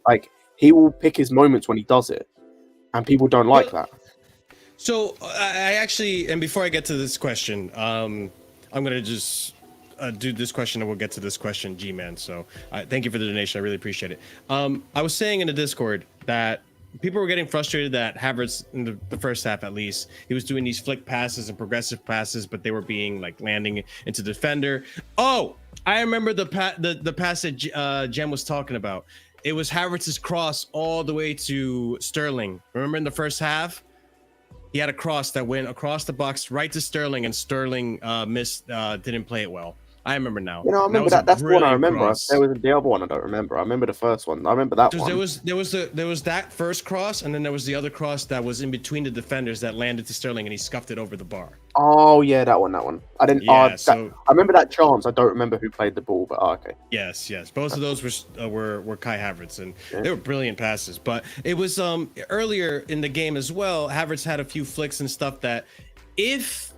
Like he will pick his moments when he does it, and people don't like that. So I actually, and before I get to this question, I'm gonna just do this question, and we'll get to this question, G-Man. So thank you for the donation. I really appreciate it. I was saying in the Discord that people were getting frustrated that Havertz, in the first half at least, he was doing these flick passes and progressive passes, but they were being like landing into the defender. Oh, I remember the pass that Jem was talking about. It was Havertz's cross all the way to Sterling. Remember in the first half? He had a cross that went across the box right to Sterling, and Sterling missed, didn't play it well. I remember now. You know, I remember that. That's the one I remember. There was the other one I don't remember. I remember the first one. I remember that one. There was that first cross, and then there was the other cross that was in between the defenders that landed to Sterling, and he scuffed it over the bar. Oh yeah, that one. I didn't. Yeah, I remember that chance. I don't remember who played the ball, but okay. Yes. Both of those were Kai Havertz, and they were brilliant passes. But it was earlier in the game as well. Havertz had a few flicks and stuff that, if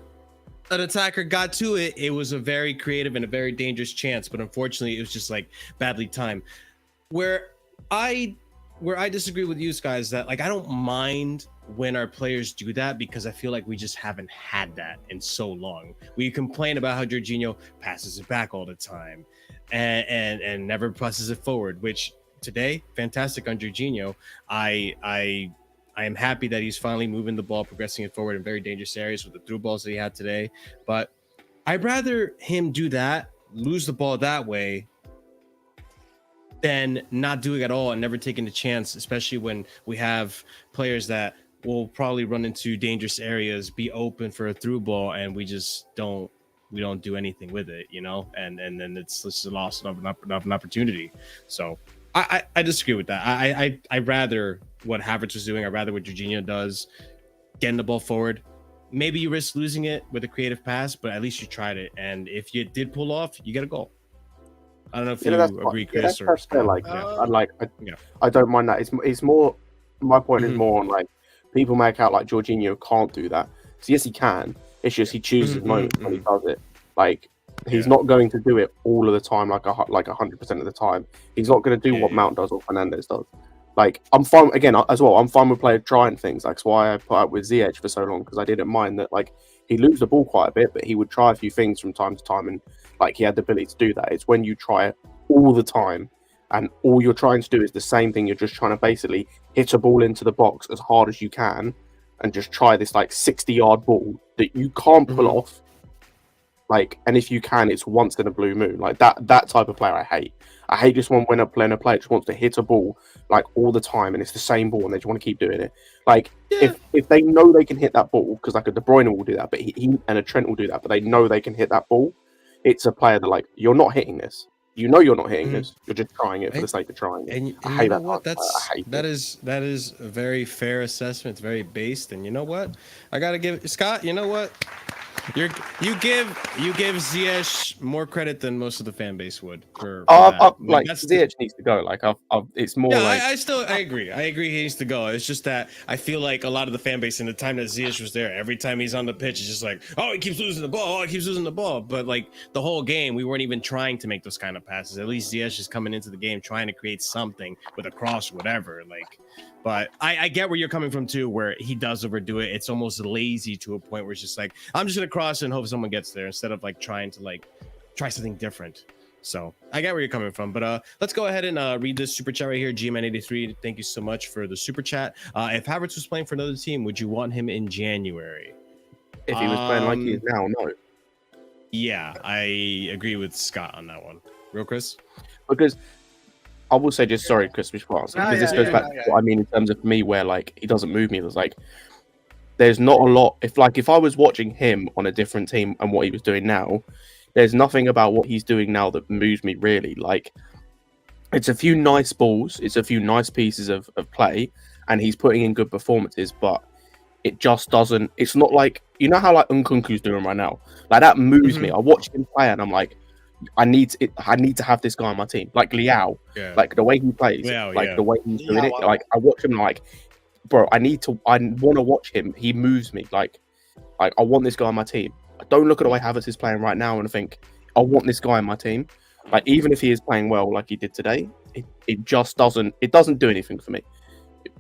an attacker got to it, it was a very creative and a very dangerous chance, but unfortunately it was just like badly timed. Where I disagree with you guys, that like I don't mind when our players do that, because I feel like we just haven't had that in so long. We complain about how Jorginho passes it back all the time and never passes it forward, which today, fantastic on Jorginho. I am happy that he's finally moving the ball, progressing it forward in very dangerous areas with the through balls that he had today. But I'd rather him do that, lose the ball that way, than not doing it at all and never taking the chance, especially when we have players that will probably run into dangerous areas, be open for a through ball, and we don't do anything with it, you know? And then it's just a loss of an opportunity. So I disagree with that. I rather what Havertz was doing. I'd rather what Jorginho does, getting the ball forward. Maybe you risk losing it with a creative pass, but at least you tried it. And if you did pull off, you get a goal. I don't know if you agree, Chris. Yeah, that's fair. I don't mind that. It's more. My point is more on like people make out like Jorginho can't do that. So yes, he can. It's just he chooses moments when he does it. Like he's not going to do it all of the time, like 100% of the time. He's not going to do what Mount does or Fernandes does. Like I'm fine again as well. I'm fine with players trying things. That's why I put up with Ziyech for so long, because I didn't mind that. Like he lose the ball quite a bit, but he would try a few things from time to time, and like he had the ability to do that. It's when you try it all the time, and all you're trying to do is the same thing. You're just trying to basically hit a ball into the box as hard as you can, and just try this like 60-yard ball that you can't pull off. Like, and if you can, it's once in a blue moon. Like that type of player I hate. I hate just when a player just wants to hit a ball like all the time, and it's the same ball, and they just want to keep doing it. Like if they know they can hit that ball, because like a De Bruyne will do that, but he and a Trent will do that, but they know they can hit that ball. It's a player that like, you're not hitting this. You know you're not hitting this. You're just trying it for the sake of trying it. And I hate that. What? That is a very fair assessment. It's very based. And you know what? I gotta give Scott. You know what? You give Ziyech more credit than most of the fan base would for like Ziyech needs to go. Like it's more like I agree. I agree he needs to go. It's just that I feel like a lot of the fan base in the time that Ziyech was there, every time he's on the pitch, it's just like, oh, he keeps losing the ball. Oh, he keeps losing the ball. But like the whole game, we weren't even trying to make those kind of passes. At least Ziyech is coming into the game trying to create something with a cross, whatever. Like, but I get where you're coming from too, where he does overdo it. It's almost lazy to a point where it's just like, I'm just gonna cross and hope someone gets there instead of like trying to like try something different. So I get where you're coming from, but let's go ahead and read this super chat right here. GMN83, thank you so much for the super chat. If Havertz was playing for another team, would you want him in January? If he was playing like he is now, no. Yeah, I agree with Scott on that one. Real Chris? Because I will say, just sorry, Chris, because this goes back to what I mean in terms of me, where like he doesn't move me. There's like, there's not a lot. If I was watching him on a different team and what he was doing now, there's nothing about what he's doing now that moves me really. Like, it's a few nice balls, it's a few nice pieces of play, and he's putting in good performances, but it just doesn't. It's not like, you know how like Nkunku's doing right now. Like that moves me. I watch him play and I'm like, I need to have this guy on my team. Like Liao, like the way he plays, the way he's doing it. Like I watch him, like, bro, I want to watch him. He moves me. Like I want this guy on my team. I don't look at the way Havertz is playing right now and think, I want this guy on my team. Like even if he is playing well, like he did today, it just doesn't. It doesn't do anything for me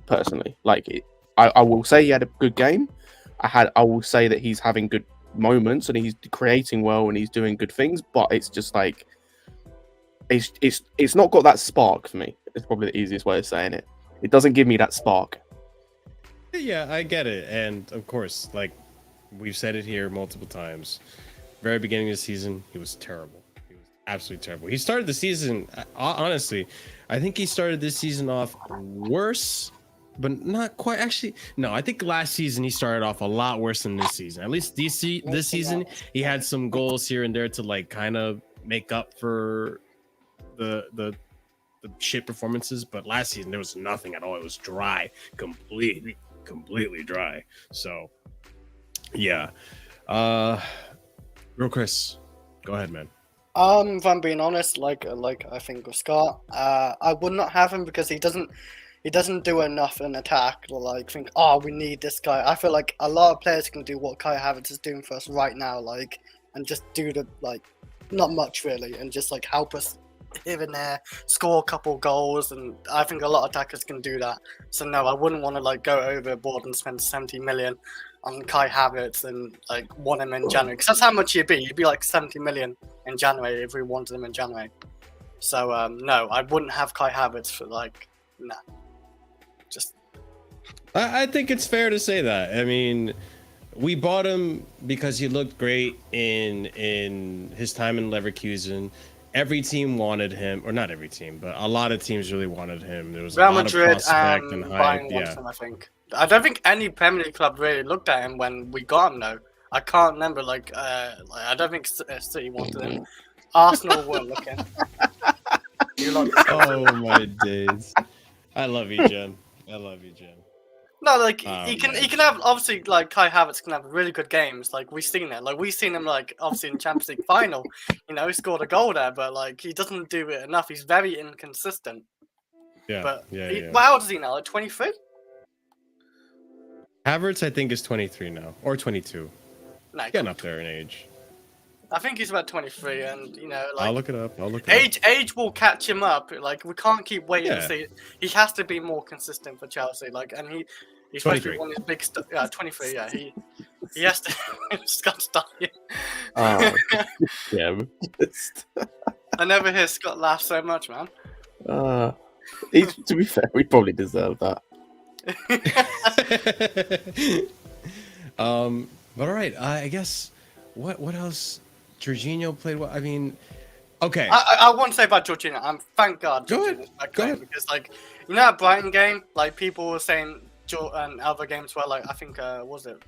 personally. Like I will say he had a good game. I will say that he's having good moments and he's creating well and he's doing good things, but it's just like it's not got that spark for me. It's probably the easiest way of saying it. It doesn't give me that spark. Yeah, I get it. And of course, like we've said it here multiple times, very beginning of the season, he was terrible. He was absolutely terrible. He started the season, honestly, I think he started this season off worse, but not quite. Actually, no, I think last season he started off a lot worse than this season. At least this season, he had some goals here and there to like kind of make up for the shit performances. But last season there was nothing at all. It was dry, completely dry. So yeah, real Chris, go ahead, man. If I'm being honest, like I think with Scott, I would not have him because he doesn't do enough in attack to like think, oh, we need this guy. I feel like a lot of players can do what Kai Havertz is doing for us right now, like, and just do the like not much really, and just like help us here and there, score a couple goals, and I think a lot of attackers can do that. So no, I wouldn't want to like go overboard and spend 70 million on Kai Havertz and like want him in January, because that's how much he'd be. He'd be like 70 million in January if we wanted him in January. So no, I wouldn't have Kai Havertz for like no. Just I think it's fair to say that. I mean, we bought him because he looked great in his time in Leverkusen. Every team wanted him, or not every team, but a lot of teams really wanted him. There was Real a lot Madrid of prospect and hype. Yeah, him, I think. I don't think any Premier League club really looked at him when we got him though. I can't remember. Like I don't think City wanted him. Arsenal were looking. Oh my days! I love you, Jen. I love you, Jim. No, like he can have, obviously, like Kai Havertz can have really good games. Like we've seen it. Like we've seen him like obviously in Champions League final. You know, he scored a goal there, but like he doesn't do it enough. He's very inconsistent. Yeah. But yeah. How old is he now? Like 23? Havertz, I think, is 23 now, or 22. No, getting up there in age. I think he's about 23, and you know, like I'll look it up. Age will catch him up. Like we can't keep waiting to see. He has to be more consistent for Chelsea. Like, and he's supposed to be one of his big stuff. Yeah, 23. Yeah, he has to. Scott's dying. Yeah. I never hear Scott laugh so much, man. To be fair, we probably deserve that. But all right, I guess what else? Jorginho played well. I mean, okay. I want to say about Jorginho. Thank God. Go ahead. Because like you know that Brighton game, like people were saying and other games were like I think was it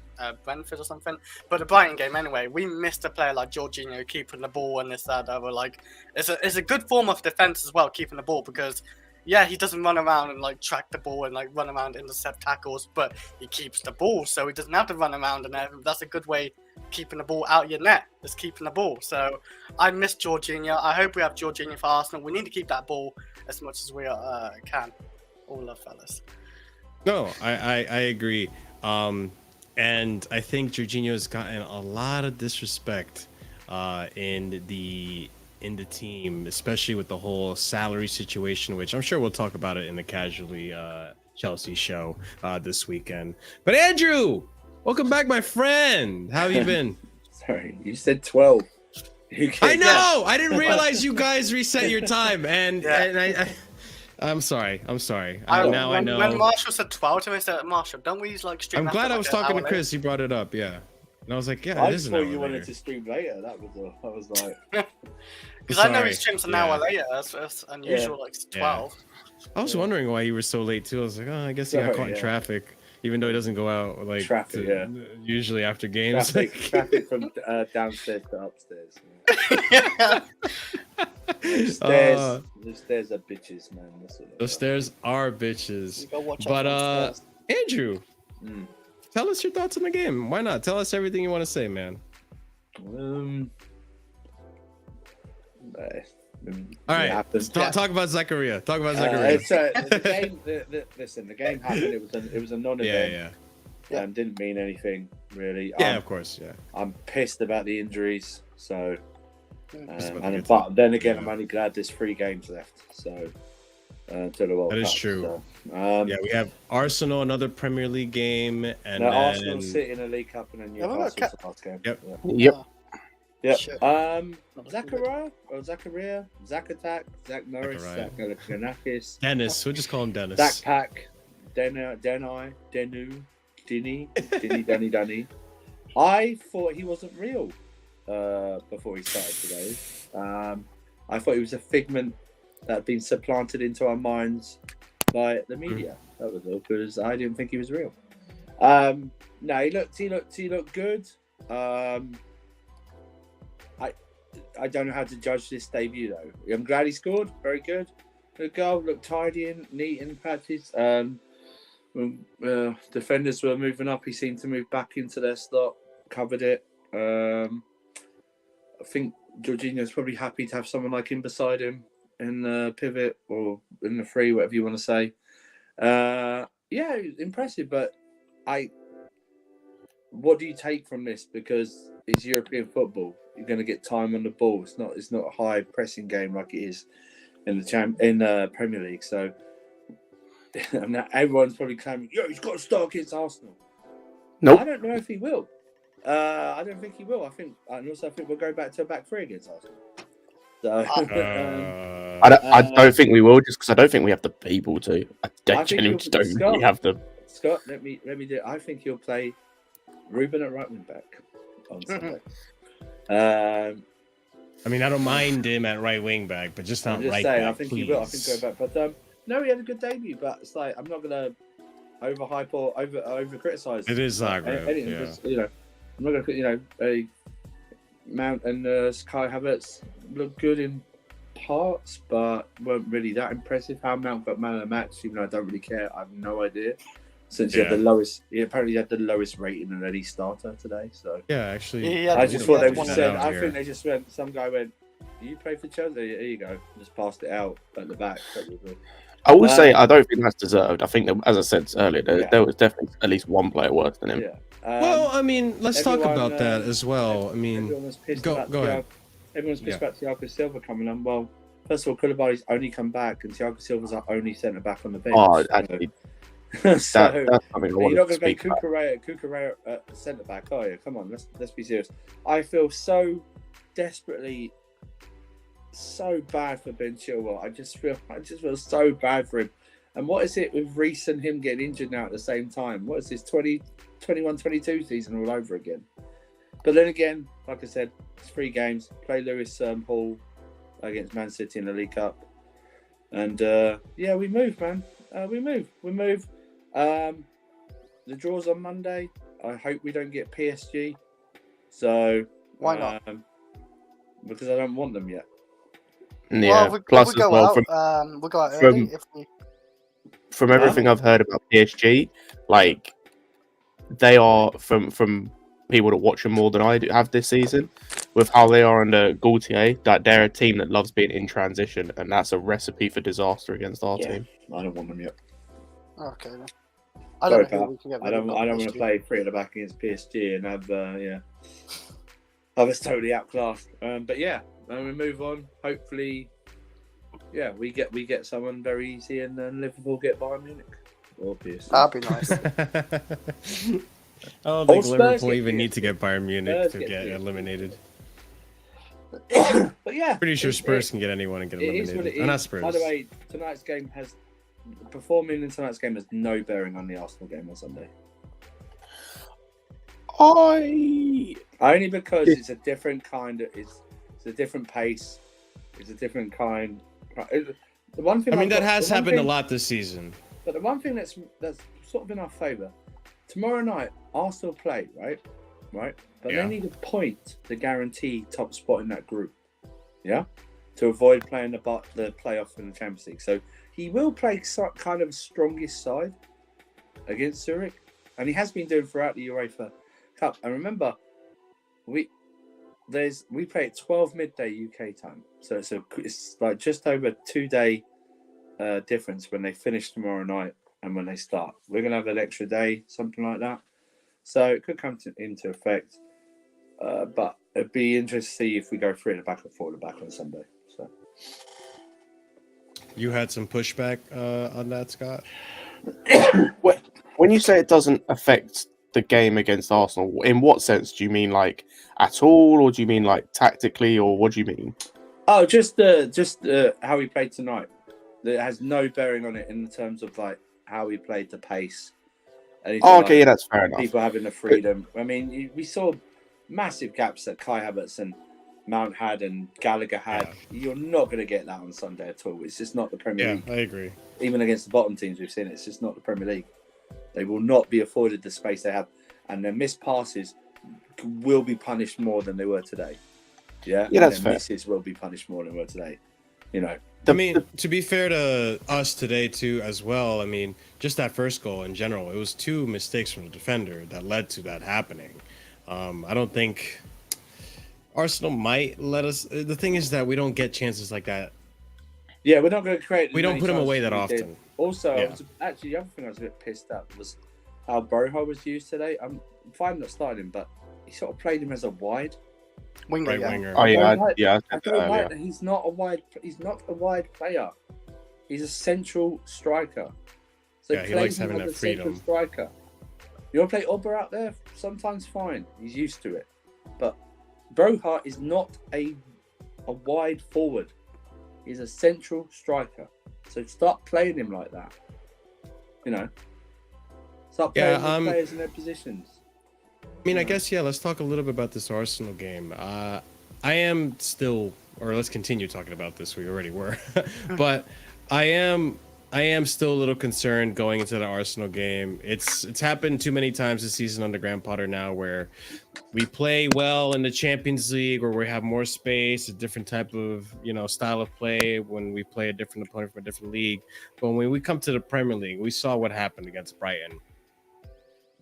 Brentford or something. But the Brighton game anyway, we missed a player like Jorginho keeping the ball and this that other. Like it's a good form of defense as well, keeping the ball, because yeah, he doesn't run around and like track the ball and like run around intercept tackles, but he keeps the ball, so he doesn't have to run around, and that's a good way keeping the ball out your net, just keeping the ball. So I miss Jorghino. I hope we have Jorghino for Arsenal. We need to keep that ball as much as we can. All love, fellas. No, I agree. And I think Jorginho's gotten a lot of disrespect in the team, especially with the whole salary situation, which I'm sure we'll talk about it in the Casually Chelsea show this weekend. But Andrew, welcome back, my friend. How have you been? Sorry, you said 12. I know. I didn't realize you guys reset your time, and I'm sorry. I know. When Marshall said 12 to me, I said, Marshall, don't we use like stream? I'm glad I was talking to Chris. He brought it up. Yeah. And I was like, yeah, I it is an thought hour you wanted later. to stream later. That was all. I was like, because I know he streams an hour later. That's unusual, like 12. I was wondering why you were so late too. I was like, oh, I guess he got caught in traffic, even though he doesn't go out like traffic, usually after games. traffic from downstairs to upstairs. The stairs are bitches, man. The stairs are bitches. But Andrew, tell us your thoughts on the game. Why not? Tell us everything you want to say, man. All right, talk about Zakaria. Talk about Zakaria. The game. Listen, the game happened. It was a non-event. Didn't mean anything really. Of course. Yeah. I'm pissed about the injuries. So, but then again, I'm only glad there's 3 games left. So, to the World Cup. That is true. So, we have Arsenal, another Premier League game, and then Arsenal City in the League Cup, and then Newcastle's the last game. Yep. Zakaria, Zak Attack, Zach Norris, Zach Galifianakis, Dennis. We'll just call him Dennis. Zach Pack, Denny. I thought he wasn't real before he started today. I thought he was a figment that had been supplanted into our minds by the media. That was all, because I didn't think he was real. No, he looked good. I don't know how to judge this debut though. I'm glad he scored. Very good. Good goal. Looked tidy and neat in patches. When defenders were moving up, he seemed to move back into their slot. Covered it. I think Jorginho's probably happy to have someone like him beside him in the pivot or in the free, whatever you want to say. Impressive. But what do you take from this? Because it's European football. You're going to get time on the ball. It's not a high pressing game like it is in the Premier League. So everyone's probably claiming, he's got to start against Arsenal. Nope. I don't know if he will. I don't think he will. I think we'll go back to a back 3 against Arsenal. So, I don't think we will, just because I don't think we have the people to. I genuinely don't think we have the. Scott, let me do it. I think he'll play Ruben at right wing back on Sunday. I mean, I don't mind him at right wing back, but just not right back. I think he will. I think go back. But no, he had a good debut. But it's like I'm not gonna overhype or over criticize. It is Zagreb. I'm not gonna a Mount and Kai Havertz looked good in parts, but weren't really that impressive. How Mount got man of the match, even though I don't really care. I have no idea. Since he had the lowest, he apparently had the lowest rating in any starter today. So actually, I just thought they just said. I think they just went. Some guy went, "You play for Chelsea? Here you go." Just passed it out at the back. I will say I don't think that's deserved. I think that, as I said earlier, there was definitely at least one player worse than him. Yeah. Well, I mean, let's talk about that as well. I mean, go ahead. Everyone's pissed about Thiago Silva coming on. Well, first of all, Koulibaly's only come back, and Thiago Silva's our only centre back on the bench. Oh, actually. That's something I wanted you're not to going to speak about. Cucurella at centre back, are you? Come on, let's be serious. I feel so desperately, so bad for Ben Chilwell. I just feel so bad for him. And what is it with Reece and him getting injured now at the same time? What is this 21-22 season all over again? But then again, like I said, it's 3 games. Play Lewis Hall against Man City in the League Cup, and we move, man. We move. The draw's on Monday. I hope we don't get PSG. So why not? Because I don't want them yet. Yeah. Well, Plus, we'll go out early if we. From everything I've heard about PSG, like they are from people that watch them more than I do have this season, with how they are under Gaultier, that they're a team that loves being in transition, and that's a recipe for disaster against our team. I don't want them yet. Okay. Then. Sorry, know who pal. we can get I rid of don't want to PSG. play 3 at the back against PSG and have I was totally outclassed. But yeah, and we move on. Hopefully, yeah, we get someone very easy, and then Liverpool get Bayern Munich or PSG. That'd be nice. I don't think Spurs Liverpool get even PSG. need to get Bayern Munich Spurs to get get PSG. eliminated. But yeah, Pretty sure Spurs can get anyone and get it is what eliminated. it is. Not Spurs. By the way, performing in tonight's game has no bearing on the Arsenal game on Sunday. Only because it's a different kind of it's a different pace. It's a different kind. The one thing I mean, that has happened a lot this season. But the one thing that's sort of in our favour, tomorrow night Arsenal play, right? But Yeah. they need a point to guarantee top spot in that group, yeah, to avoid playing the playoff in the Champions League. So he will play kind of strongest side against Zurich, and he has been doing throughout the UEFA Cup. And remember, we play at 12 midday UK time, so it's like just over 2-day difference when they finish tomorrow night and when they start. We're gonna have an extra day, something like that. So it could come into effect, but it'd be interesting to see if we go 3 at the back or 4 at the back on Sunday. So You had some pushback on that, Scott? When you say it doesn't affect the game against Arsenal, in what sense? Do you mean like at all, or do you mean like tactically, or what do you mean? Oh, just how we played tonight. It has no bearing on it in terms of like how we played, the pace. Oh, okay, yeah, that's fair enough. People having the freedom. I mean, we saw massive gaps that Kai Havertz and Mount had and Gallagher had. Yeah. You're not going to get that on Sunday at all. It's just not the Premier League. I agree. Even against the bottom teams we've seen, it's just not the Premier League. They will not be afforded the space they have, and their missed passes will be punished more than they were today. Yeah, that's and fair. Misses will be punished more than they were today. You know. I mean, to be fair to us today too, as well. I mean, just that first goal in general, it was 2 mistakes from the defender that led to that happening. I don't think Arsenal might let us. The thing is that we don't get chances like that. Yeah, we're not going to create. We don't put them away that chances we did. often. Also, Yeah. actually, the other thing I was a bit pissed at was how Broha was used today. I'm fine not starting, but he sort of played him as a wide. Winger, Right yeah. winger. Oh yeah, I I don't like that he's not a wide. He's not a wide player. He's a central striker. So Yeah, he play likes him having as that a central freedom. striker. You want to play Ober out there? Sometimes fine. He's used to it. But Broha is not a wide forward. He's a central striker. So start playing him like that. You know. Start playing the players in their positions. I mean, I guess, yeah, let's talk a little bit about this Arsenal game. I am still, or let's continue talking about this. We already were. But I am still a little concerned going into the Arsenal game. It's happened too many times this season under Graham Potter now where we play well in the Champions League or we have more space, a different type of, style of play when we play a different opponent from a different league. But when we come to the Premier League, we saw what happened against Brighton.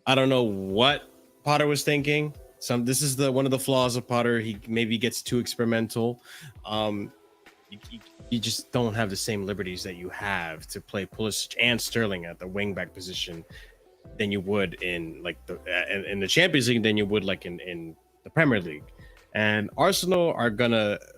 I don't know what Potter was thinking. This is one of the flaws of Potter. He maybe gets too experimental. You just don't have the same liberties that you have to play Pulisic and Sterling at the wingback position than you would in the Champions League than you would like in the Premier League. And Arsenal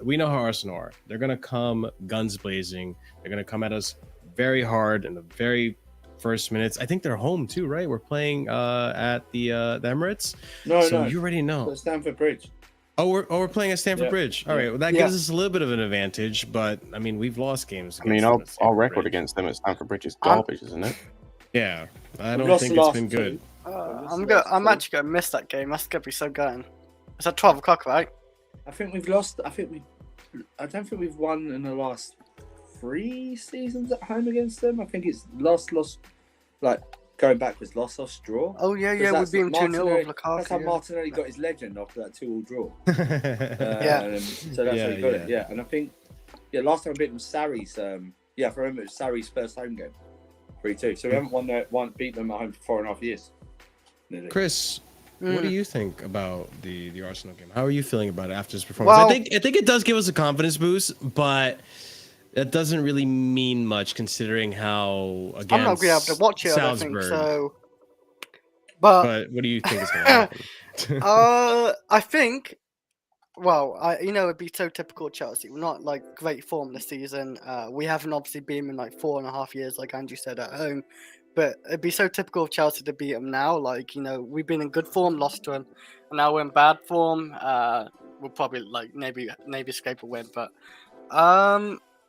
we know how Arsenal are. They're gonna come guns blazing. They're gonna come at us very hard in the very first minutes. I think they're home too, right? We're playing at the Emirates. No, you already know. Stamford Bridge. We're playing at Stamford Bridge. All right, well, that gives us a little bit of an advantage, but I mean, we've lost games. I mean, our record against them at Stamford Bridge is garbage, isn't it? Yeah, I don't think it's been good. I'm actually gonna miss that game. That's gonna be so gutting. It's at 12 o'clock, right? I think we've lost. I don't think we've won in the last 3 seasons at home against them. I think it's lost, like going backwards, lost, draw. Oh yeah, we beat him 2-0 with Lukaku. That's how Martinelli got his legend after that 2-2 draw. Yeah. So that's how he got it. Yeah, and I think last time we beat them, Sarri's. I remember it was Sarri's first home game, 3-2. So we haven't beat them at home for 4.5 years. Nearly. Chris, what do you think about the Arsenal game? How are you feeling about it after this performance? Well, I think it does give us a confidence boost, but that doesn't really mean much considering how against I'm not going to be able to watch it, I don't think Salzburg. so. But what do you think is going to happen? I think, well, it'd be so typical Chelsea. We're not like great form this season. We haven't obviously been in like 4.5 years, like Andrew said, at home. But it'd be so typical of Chelsea to beat them now. Like, we've been in good form, lost to them, and now we're in bad form. We'll probably like maybe escape a win, but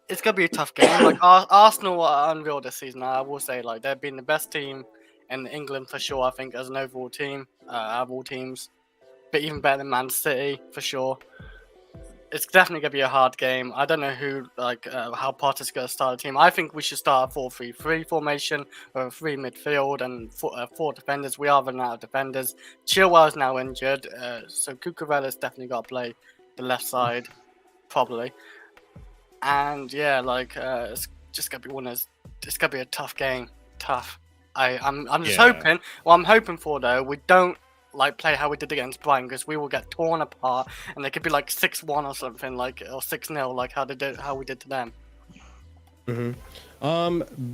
it's gonna be a tough game. Like Arsenal are unreal this season. I will say, like, they've been the best team in England for sure. I think as an overall team, out of all teams, but even better than Man City for sure. It's definitely gonna be a hard game. I don't know how Potter's gonna start the team. I think we should start a 4-3-3 formation with 3 midfield and 4 defenders. We are running out of defenders. Chilwell is now injured, so Cucurella's definitely got to play the left side, probably. And yeah, it's just gonna be it's gonna be a tough game. Tough. I'm just hoping. What I'm hoping for though, we don't play how we did against Brighton, because we will get torn apart and they could be like 6-1 or something, or 6-0, like how we did to them.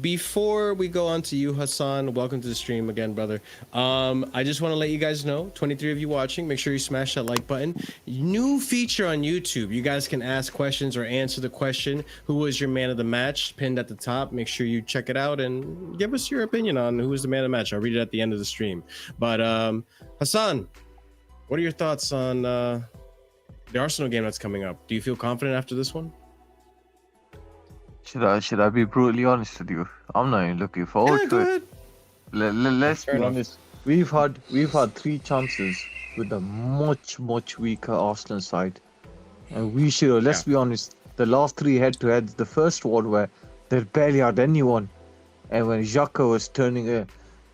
Before we go on to you, Hasan, welcome to the stream again, brother. I just want to let you guys know, 23 of you watching, make sure you smash that like button. New feature on YouTube, you guys can ask questions or answer the question, who was your man of the match, pinned at the top. Make sure you check it out and give us your opinion on who was the man of the match. I'll read it at the end of the stream. But Hasan, what are your thoughts on the Arsenal game that's coming up? Do you feel confident after this one? Should I be brutally honest with you? I'm not even looking forward to it. Let's be honest. We've had 3 chances with a much weaker Arsenal side, and we should. Let's be honest. The last 3 head-to-heads, the first one where they barely had anyone, and when Xhaka was turning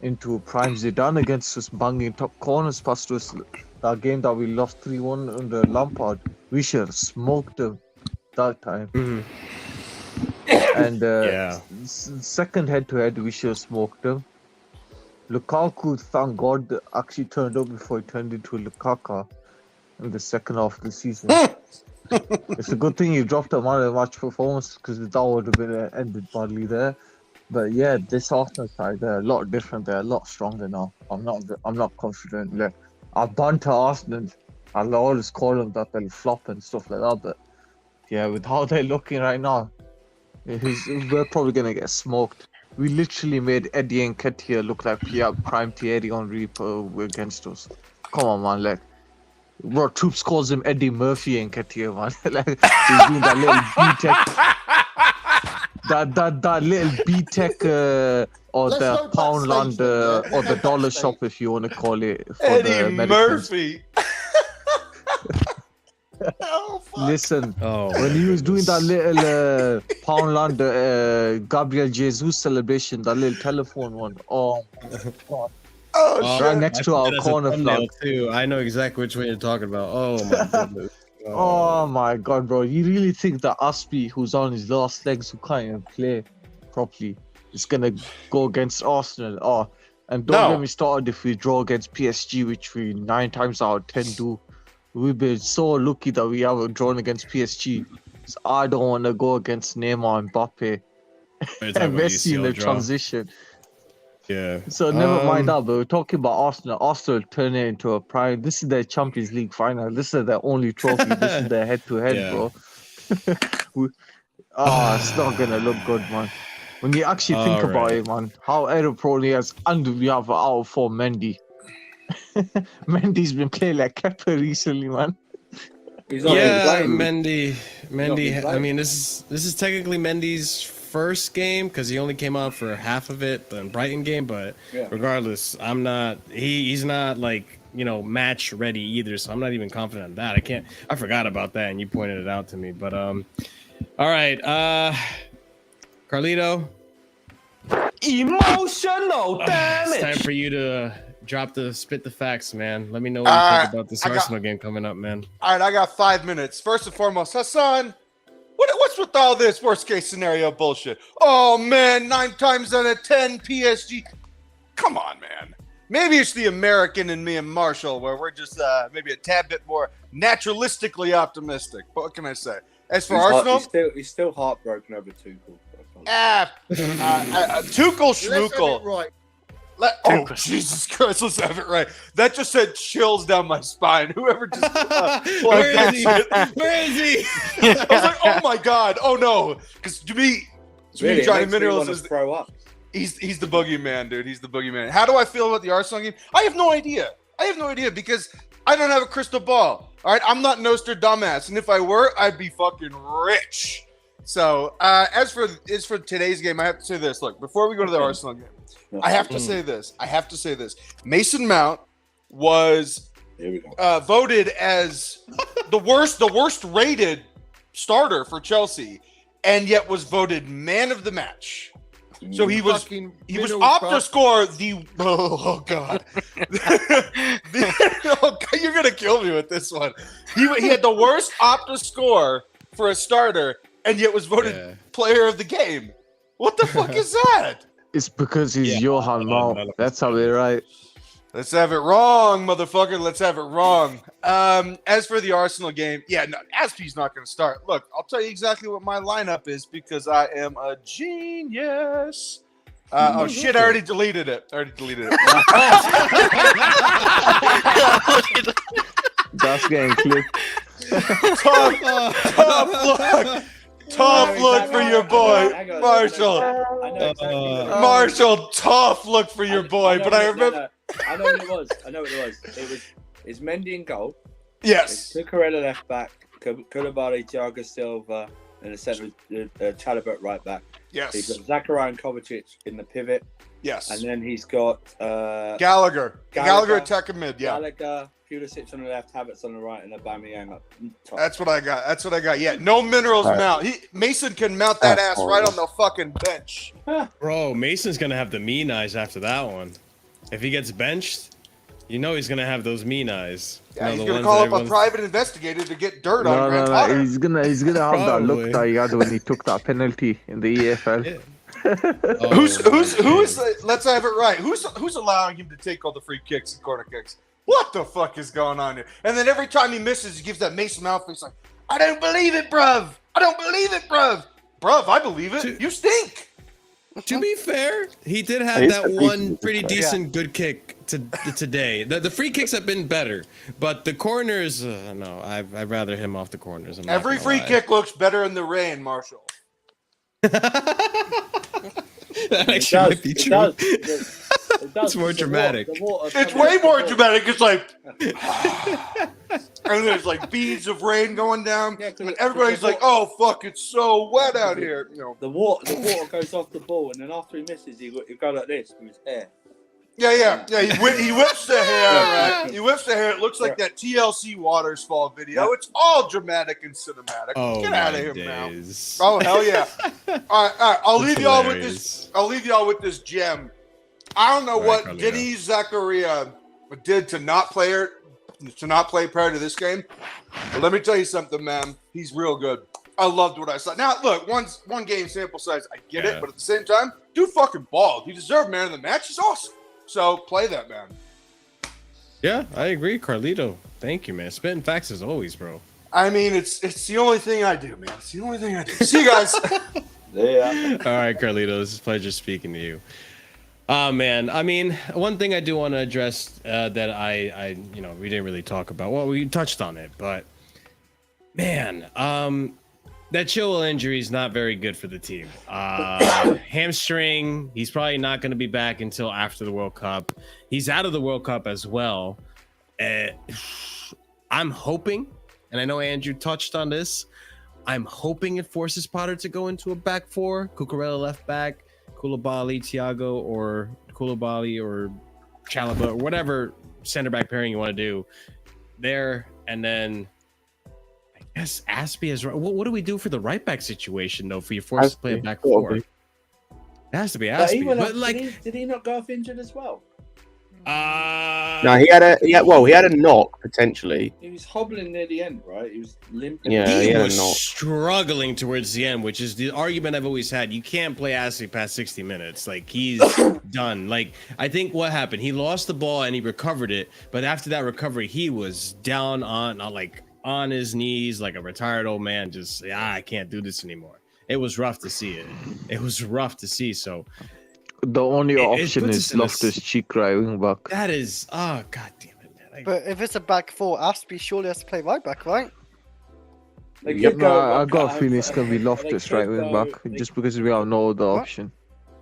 into a prime Zidane against us, banging top corners past us, that game that we lost 3-1 under Lampard, we should have smoked them that time. And second head-to-head, we should have smoked them. Lukaku, thank God, actually turned up before he turned into Lukaku in the second half of the season. It's a good thing you dropped a man of the match performance, because that would have been ended badly there. But yeah, this Arsenal side, they're a lot different. They're a lot stronger now. I'm not confident. Like, I banter Arsenal. I'll always call them that they'll flop and stuff like that. But yeah, with how they're looking right now, we're probably gonna get smoked. We literally made Eddie Nketiah look like prime Thierry Henry against us. Come on, man. Like, bro, Troops calls him Eddie Murphy Nketiah, man. Like, he's doing that little B-Tech, that little B-Tech or the Poundland or the dollar shop, if you want to call it. For Eddie Murphy. Oh, listen, when he was doing that little Poundland Gabriel Jesus celebration, that little telephone one, oh my God. Right next to our corner flag too. I know exactly which one you're talking about. Oh my goodness. Oh my God, bro. You really think that Aspie, who's on his last legs, who can't even play properly, is gonna go against Arsenal? Oh, and don't get me started if we draw against PSG, which we 9 times out of 10 do. We've been so lucky that we haven't drawn against PSG. So I don't want to go against Neymar and Mbappe and Messi in the transition. Yeah. So never mind that, but we're talking about Arsenal. Arsenal turn it into a prime. This is their Champions League final. This is their only trophy. This is their head-to-head, bro. It's not going to look good, man. When you actually think about it, man, how error-prone he is, and we have an out-of-form Mendy. Mendy's been playing like Kepa recently, man. Mendy. I mean, this is technically Mendy's first game because he only came out for half of it, the Brighton game. But regardless, he's not like, match ready either. So I'm not even confident in that. I forgot about that, and you pointed it out to me. But all right, Carlito. Emotional damage. It's time for you to spit the facts, man. Let me know what you think about this Arsenal game coming up, man. All right, I got 5 minutes. First and foremost, Hasan, what's with all this worst case scenario bullshit? Oh man, 9 times out of 10 PSG. Come on, man. Maybe it's the American in me and Marshall, where we're just maybe a tad bit more naturalistically optimistic. But what can I say? As for Arsenal, he's still heartbroken over Tuchel. Tuchel Schmuchel. Right. Oh, Jesus Christ, let's have it right. That just sent chills down my spine. Whoever just Where is he? Where is he? I was like, oh my God. Oh no. Because to me, Johnny Minerals is throw up. He's the boogeyman, dude. He's the boogeyman. How do I feel about the Arsenal game? I have no idea. Because I don't have a crystal ball. All right, I'm not Nostradamus, and if I were, I'd be fucking rich. So as for today's game, I have to say this. Look, before we go to the Arsenal game, I have to say this. Mason Mount was voted as the worst rated starter for Chelsea, and yet was voted man of the match. So he was Opta score the oh god you're gonna kill me with this one. He had the worst Opta score for a starter, and yet was voted player of the game. What the fuck is that? It's because he's Johan Mount. That's how we're right. Let's have it wrong, motherfucker. Let's have it wrong. As for the Arsenal game, Aspie's not going to start. Look, I'll tell you exactly what my lineup is because I am a genius. Oh, shit, I already deleted it. That's getting clipped. Tough look for your boy, Marshall. Marshall, tough look for your boy. But I remember. I know what it was. It's Mendy in goal. Yes. It's Cucurella left back, Koulibaly, Thiago Silva, and the centre Chalobah right back. Yes. He's got Zakaria and Kovacic in the pivot. Yes. And then he's got Gallagher attacking mid. Yeah. Gallagher, Pulisic on the left, Havertz on the right, and Aubameyang up top. That's what I got. Yeah. No Minerals mount. Mason can mount that ass right on the fucking bench. Bro, Mason's gonna have the mean eyes after that one. If he gets benched, you know he's gonna have those mean eyes. Yeah, he's gonna call up a private investigator to get dirt on Grant Potter. He's gonna have that look that he had when he took that penalty in the EFL. Yeah. Who's let's have it right. Who's allowing him to take all the free kicks and corner kicks? What the fuck is going on here? And then every time he misses, he gives that Mason Mount face like, I don't believe it, bruv. Bruv, I believe it. You stink. To be fair, he did have that one pretty decent good kick today. The free kicks have been better, but the corners, no, I'd rather him off the corners. Every free kick looks better in the rain, Marshall. That actually might be true. It's more dramatic. It's way more dramatic. It's like, and there's like beads of rain going down, and everybody's like, "Oh fuck, it's so wet out here." You know, the water goes off the ball, and then after he misses, he go like this with his hair. Yeah. He whips the hair. Right? He whips the hair. It looks like that TLC Watersfall video. It's all dramatic and cinematic. Oh, get out of here now. Oh hell yeah! All right. I'll leave y'all with this. I'll leave y'all with this gem. I don't know what Denis Zakaria did to not play prior to this game. But let me tell you something, man. He's real good. I loved what I saw. Now, look, one game sample size. I get it, but at the same time, dude fucking balled. He deserved man of the match. He's awesome. So play that, man. Yeah, I agree, Carlito. Thank you, man. Spitting facts as always, bro. I mean, it's the only thing I do, man. It's the only thing I do. See you guys. Yeah. All right, Carlito. It's a pleasure speaking to you. Man, I mean, one thing I do want to address that I we didn't really talk about. Well, we touched on it, but man, that Chilwell injury is not very good for the team. Hamstring. He's probably not going to be back until after the World Cup. He's out of the World Cup as well. I'm hoping, and I know Andrew touched on this, I'm hoping it forces Potter to go into a back four, Cucurella left back, Koulibaly, Thiago, or Koulibaly or Chalobah, or whatever center back pairing you want to do there. And then I guess Aspie is right. What do we do for the right back situation though? For you forced to play a back four, it has to be Aspie. But like, did he not go off injured as well? No, he had a knock potentially. He was hobbling near the end, right? He was limping. Yeah, he had a was knock. struggling towards the end, which is the argument I've always had. You can't play Ashley past 60 minutes. Like, he's done. Like, I think what happened, he lost the ball and he recovered it, but after that recovery, he was down on his knees like a retired old man. Just, I can't do this anymore. It was rough to see it. It was rough to see. So The only option puts is us in a Loftus Cheek driving back. that is, oh god damn it, man. But if it's a back four, Aspie surely has to play right back, right? They Yep. could No, go I with got a what- feeling it's gonna be they Loftus could right wing go- back, they- just because we have no other option.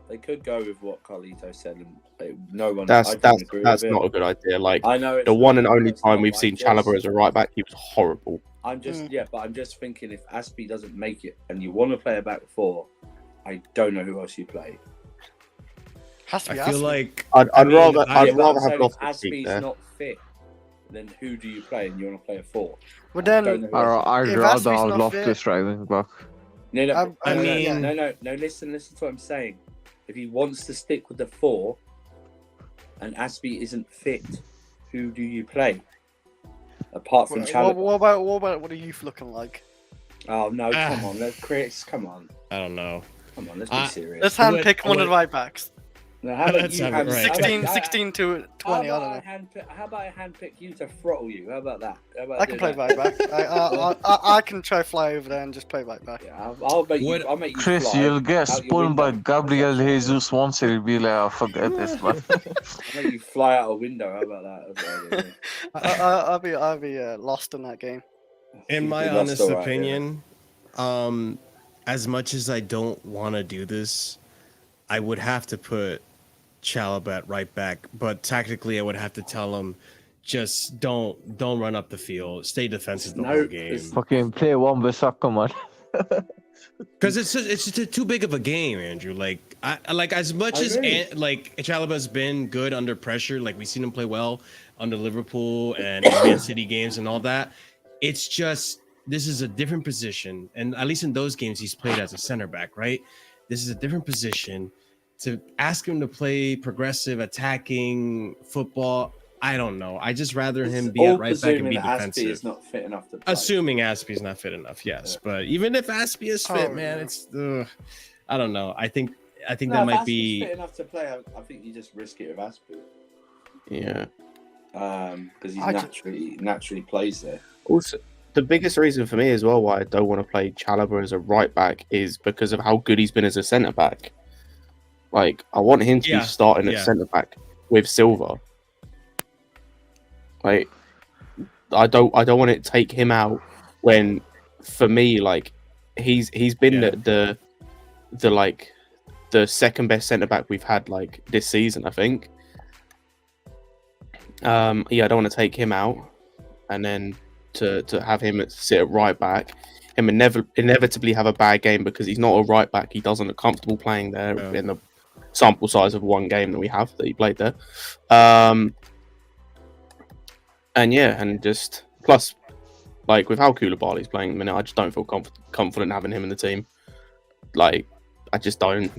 They could go with what Carlito said, and no one. That's I don't agree that's with not it. a good idea. Like I know it's the one not, and only it's time not, we've but seen I'm just- Chalobah as a right back, he was horrible. I'm just but I'm just thinking if Aspie doesn't make it and you want to play a back four, I don't know who else you play. Has to I be feel Aspie. like I'd rather Yeah, but I'm have saying if Loftus Cheek Aspie's there. not fit, then who do you play? And you want to play a four? But I don't then, know who else I'd If rather Aspie's have not Loftus right wing back. No, no, I mean- no. Listen to what I'm saying. If he wants to stick with the four, and Aspie isn't fit, who do you play? Apart from what Chalobah. about what are youth looking like? Oh no! Come on, Chris. Come on, I don't know. come on. Let's be serious. Let's Would- handpick one of would- the right backs. Now, how about Let's you have it hand- right. how about- 16 to 20, I don't know. How about I handpick you to throttle you? How about that? How about I can do play that? right back. I can try fly over there and just play right back. Yeah, I'll make Would- you. I'll make you Chris, fly you'll get out your spun by window. Gabriel Jesus once. It'll be like, oh, forget this, man. I'll make you fly out a window. How about that? I'll be lost in that game. In my That's honest all right, yeah. opinion, as much as I don't want to do this, I would have to put Chalobah at right back, but tactically I would have to tell him just don't run up the field, stay defensive the whole game, Fucking play one Bissaka, man. because it's just too big of a game, Andrew. Like as much I as agree. like Chalobah's been good under pressure, like we've seen him play well under Liverpool and Man City games and all that. It's just this is a different position, and at least in those games he's played as a center back, right? This is a different position. To ask him to play progressive attacking football, I don't know. I just rather him be at right back and be Aspie defensive. is not fit enough to play. Assuming Aspie's not fit enough, yes. But even if Aspie is fit, Oh, man, yeah. it's I don't know. I think No, that if might Aspie's be fit enough to play. I think you just risk it with Aspie. Yeah. Because he I just- naturally plays there. Also, the biggest reason for me as well why I don't want to play Chalobah as a right back is because of how good he's been as a centre back. Like, I want him to Yeah, be starting yeah. at centre back with Silva. Like, I don't want to take him out when, for me, like, he's been Yeah. the second best centre back we've had like this season, I think. I don't want to take him out, and then to have him sit at right back, him inevitably have a bad game because he's not a right back. He doesn't look comfortable playing there Yeah. in the sample size of one game that we have that he played there. And just plus, like with how Koulibaly's playing at the minute, I just don't feel confident having him in the team. Like, I just don't.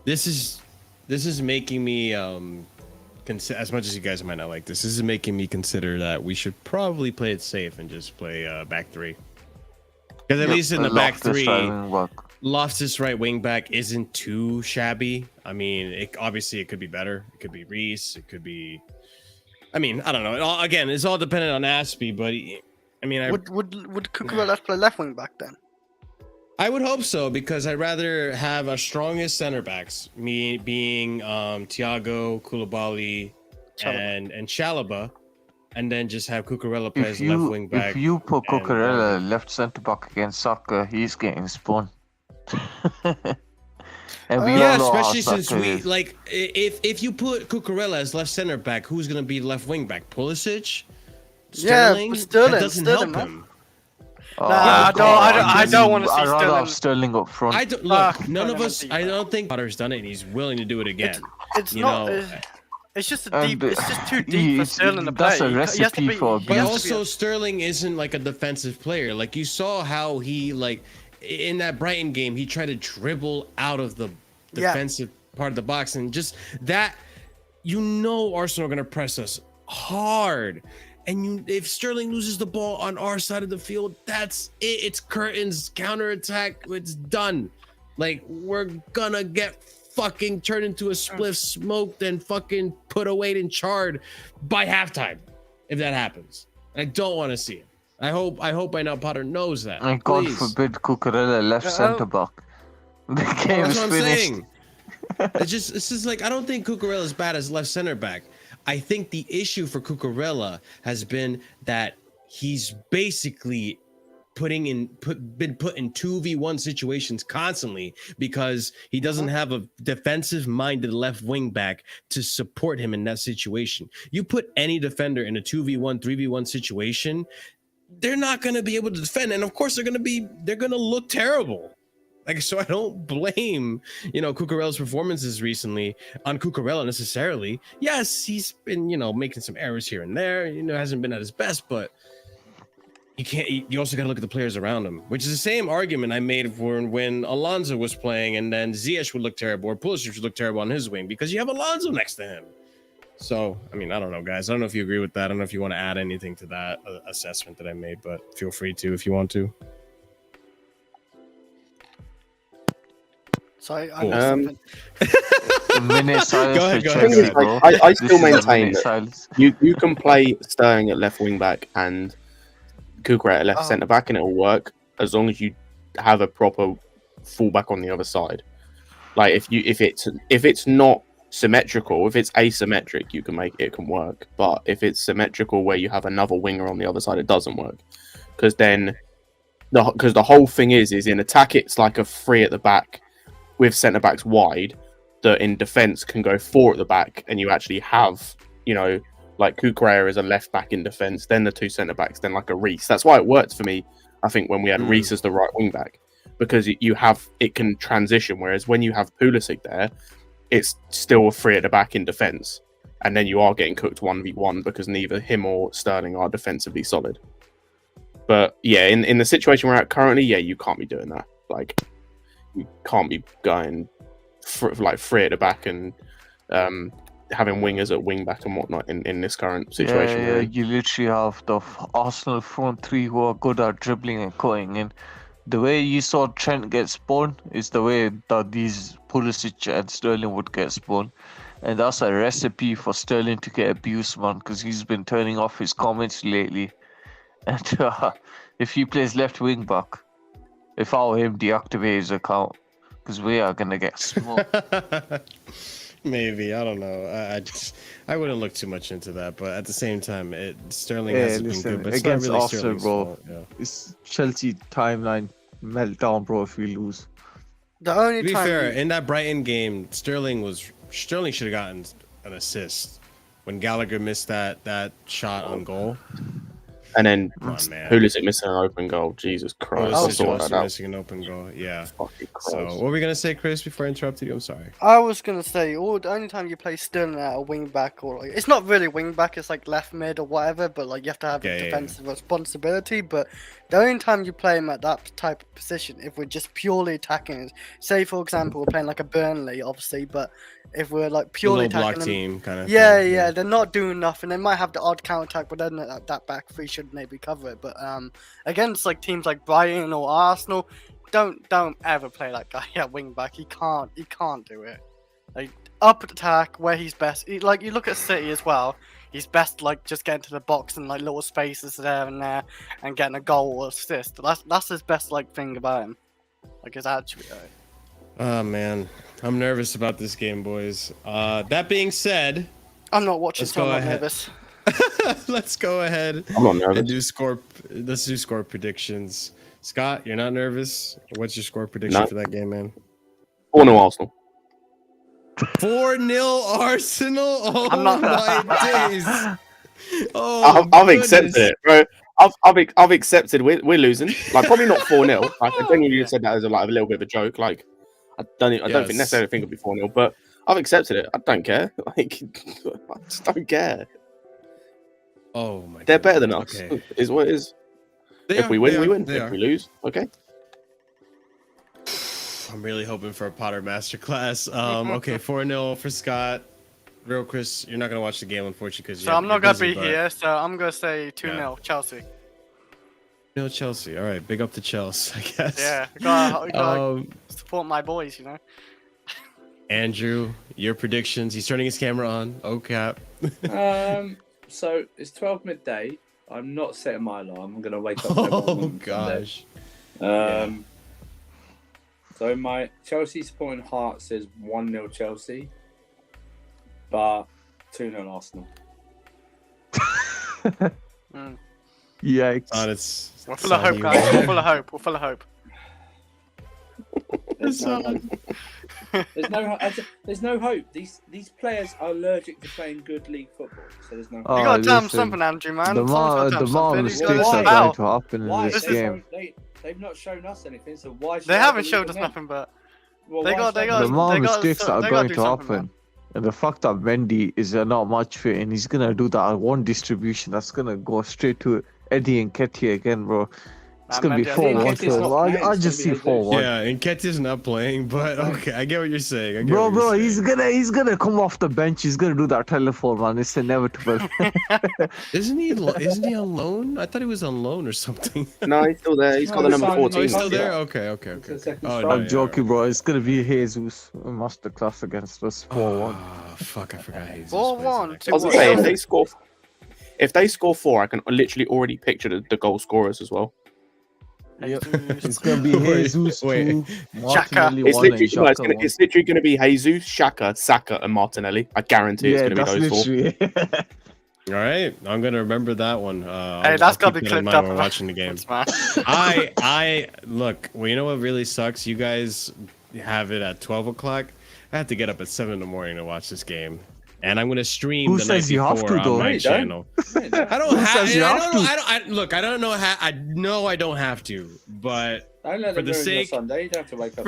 This is making me as much as you guys might not like this is making me consider that we should probably play it safe and just play back three, because at least in the back three, Loftus right wing back isn't too shabby. I mean, it could be better. It could be Reese. It could be. I mean, I don't know. It's all dependent on Aspie, but I mean, Would Cucurella play left wing back then? I would hope so, because I'd rather have our strongest center backs, me being Thiago, Koulibaly, and Chalobah, and then just have Cucurella play as left wing back. If you put and, Cucurella left centre back against Saka, he's getting spun. And we yeah, all know how especially since Saka we is. like if you put Cucurella as left center back, who's gonna be left wing back? Pulisic, Sterling. Yeah, Sterling, That doesn't Sterling, help man. him. I don't want to see I'd rather Sterling. have Sterling up front. I don't look. None Sterling of on us. deep I back. don't think Potter's done it, and he's willing to do it again. It's You not. know, It's just a And, deep. It's just too deep for it's- Sterling to play. that's a He has to recipe be- for he But has to also, be Sterling isn't like a defensive player. Like you saw how he like in that Brighton game, he tried to dribble out of the Yeah. defensive part of the box, and just that you know Arsenal are going to press us hard. And if Sterling loses the ball on our side of the field, that's it. It's curtains, counterattack. It's done. Like, we're gonna get fucking turned into a spliff, smoked, and fucking put away and charred by halftime. If that happens, I don't want to see it. I hope by now Potter knows that. And God forbid Cucurella left centre back. The game is finished. It's just like, I don't think Cucurella is bad as left center back. I think the issue for Cucurella has been that he's basically been put in 2v1 situations constantly because he doesn't have a defensive minded left wing back to support him in that situation. You put any defender in a 2v1, 3v1 situation, they're not going to be able to defend. And of course they're going to look terrible. Like, so I don't blame, Cucurella's performances recently on Cucurella necessarily. Yes, he's been, making some errors here and there, hasn't been at his best, but you also got to look at the players around him, which is the same argument I made for when Alonso was playing and then Ziyech would look terrible or Pulisic would look terrible on his wing because you have Alonso next to him. So, I mean, I don't know, guys. I don't know if you agree with that. I don't know if you want to add anything to that assessment that I made, but feel free to if you want to. Sorry, Cool. Minute silence. Go ahead, for go ahead, Chelsea, go bro. I still This is a maintain minute that silence. you can play Sterling at left wing back and Cucurella at left centre back, and it'll work as long as you have a proper fullback on the other side. Like if it's not symmetrical, if it's asymmetric, you can make it can work. But if it's symmetrical, where you have another winger on the other side, it doesn't work because then the whole thing is in attack it's like a 3 at the back with centre backs wide. That in defence can go 4 at the back, and you actually have, like Cucurella as a left back in defence, then the 2 centre backs, then like a Reece. That's why it worked for me, I think, when we had Reece as the right wing back, because it can transition. Whereas when you have Pulisic there, it's still a 3 at the back in defence, and then you are getting cooked 1v1 because neither him or Sterling are defensively solid. But yeah, in the situation we're at currently, yeah, you can't be doing that. Like, you can't be going like 3 at the back and having wingers at wing back and whatnot in this current situation. Yeah, really. you literally have the Arsenal front 3 who are good at dribbling and cutting in. The way you saw Trent get spun is the way that these Pulisic and Sterling would get spun. And that's a recipe for Sterling to get abused, man, because he's been turning off his comments lately. And if he plays left wing back, if I were him, deactivate his account. Because we are gonna get smoked. Maybe, I don't know. I wouldn't look too much into that, but at the same time, Sterling hasn't been good. But it's not against really Arsenal, Sterling's bro. fault. Yeah. It's Chelsea timeline meltdown, bro. If we lose, The only To be time fair, in that Brighton game, Sterling should have gotten an assist when Gallagher missed that shot on goal. And then Come on, man. Pulisic missing an open goal. Jesus Christ! I Pulisic saw also that. missing an open goal. Yeah. Fucking So, Christ. what were we gonna say, Chris? Before I interrupted you, I'm sorry. I was gonna say, the only time you play Sterling at a wing back, or it's not really wing back, it's like left mid or whatever, but like you have to have defensive responsibility. But the only time you play him at that type of position, if we're just purely attacking, say for example we're playing like a Burnley, obviously, but if we're like purely block attacking them, team kind of. yeah, they're not doing nothing. They might have the odd counter attack, but then that back three should maybe cover it. But against like teams like Brighton or Arsenal, don't ever play that guy at wing back. He can't do it. Like up attack where he's best. Like you look at City as well. He's best like just getting to the box and like little spaces there and there and getting a goal or assist. That's his best like thing about him. Like his attribute. Oh man, I'm nervous about this game, boys. That being said, I'm not watching, Let's so go I'm not ahead. nervous. let's go ahead I'm not nervous. and let's do score predictions. Scott, you're not nervous? What's your score prediction for that game, man? 4-0 Arsenal. 4-0 Arsenal? Oh I'm not- my days. Oh, I've accepted it, bro. I've accepted we're losing. Like probably not 4-0. Like I genuinely said that as a little bit of a joke. Like I don't think necessarily think it'll be 4-0, but I've accepted it. I don't care. Like I just don't care. Oh my. They're better than us. Okay. Is what it is. If we win, we win. If we lose, okay. I'm really hoping for a Potter masterclass. Okay, 4-0 for Scott. real Chris, you're not gonna watch the game unfortunately because So I'm not gonna be here. So I'm gonna say 2-0 Chelsea. No Chelsea. All right, big up to Chelsea, I guess. Yeah, we gotta support my boys, you know. Andrew, your predictions. He's turning his camera on. Oh cap. So it's 12 midday. I'm not setting my alarm. I'm gonna wake up. Oh gosh. So my Chelsea supporting heart says 1-0 Chelsea, but 2-0 Arsenal. Yikes. We're full of hope, guys. We're full of hope. We're full of hope. There's no hope. These players are allergic to playing good league football, so there's no hope. You gotta damn something, Andrew, man. The more mistakes are going to happen in this game. They've not shown us anything, so why? They haven't showed us nothing, but the more mistakes are going to happen. And the fact that Mendy is not much fit, and he's gonna do that one distribution that's gonna go straight to Eddie and Ketty again, bro. It's gonna be 4-1. I just see 4-1. Yeah, and Ketty's not playing, but okay, I get what you're saying. Bro, he's gonna come off the bench. He's gonna do that telephone, man. It's inevitable. Isn't he on loan? I thought he was on loan or something. No, he's still there. He's got the number 14. Oh, he's still there? Okay. Oh, I'm joking, bro. It's gonna be Jesus Masterclass against us 4-1. Oh, fuck, I forgot Jesus. 4-1. I was gonna say, if they score 4, I can literally already picture the goal scorers as well. Yep. It's gonna be Jesus, Wait. Martinelli, It's literally, it's gonna be Jesus, Xhaka, Saka, and Martinelli. I guarantee it's gonna be those 4. All right, I'm gonna remember that one. Hey, that's gotta be clipped up. When we're watching the game. I look. Well, you know what really sucks? You guys have it at 12 o'clock. I have to get up at 7 in the morning to watch this game. And I'm gonna stream Who the says night you have before to, though? on my channel. I don't have. Look, I don't know how. I know I don't have to, but for the sake Sunday, you don't have to wake up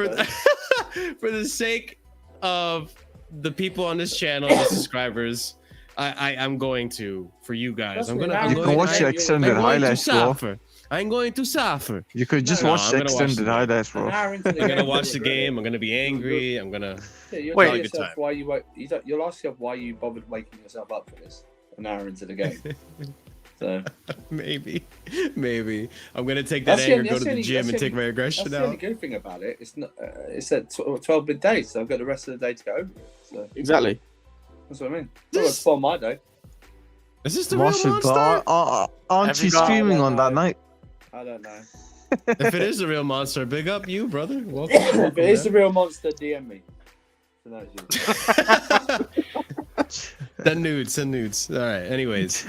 for the sake of the people on this channel, the subscribers, I'm going to for you guys. You can watch the extended highlights, bro. I'm going to suffer. You could just watch the extended highlights, bro. I'm gonna watch the game. I'm gonna be angry. I'm gonna. Wait, why you'll ask yourself why you bothered waking yourself up for this an hour into the game. So maybe I'm gonna take that anger, go to the gym, and take my aggression out. That's the only good thing about it. It's not. It's at 12 midday, so I've got the rest of the day to go over it. So. Exactly. That's what I mean. It's spoil my day. Is this the real monster? Aren't you streaming on that night? I don't know. If it is the real monster, big up you, brother. Welcome. If it is the real monster, DM me. Send nudes. All right. Anyways,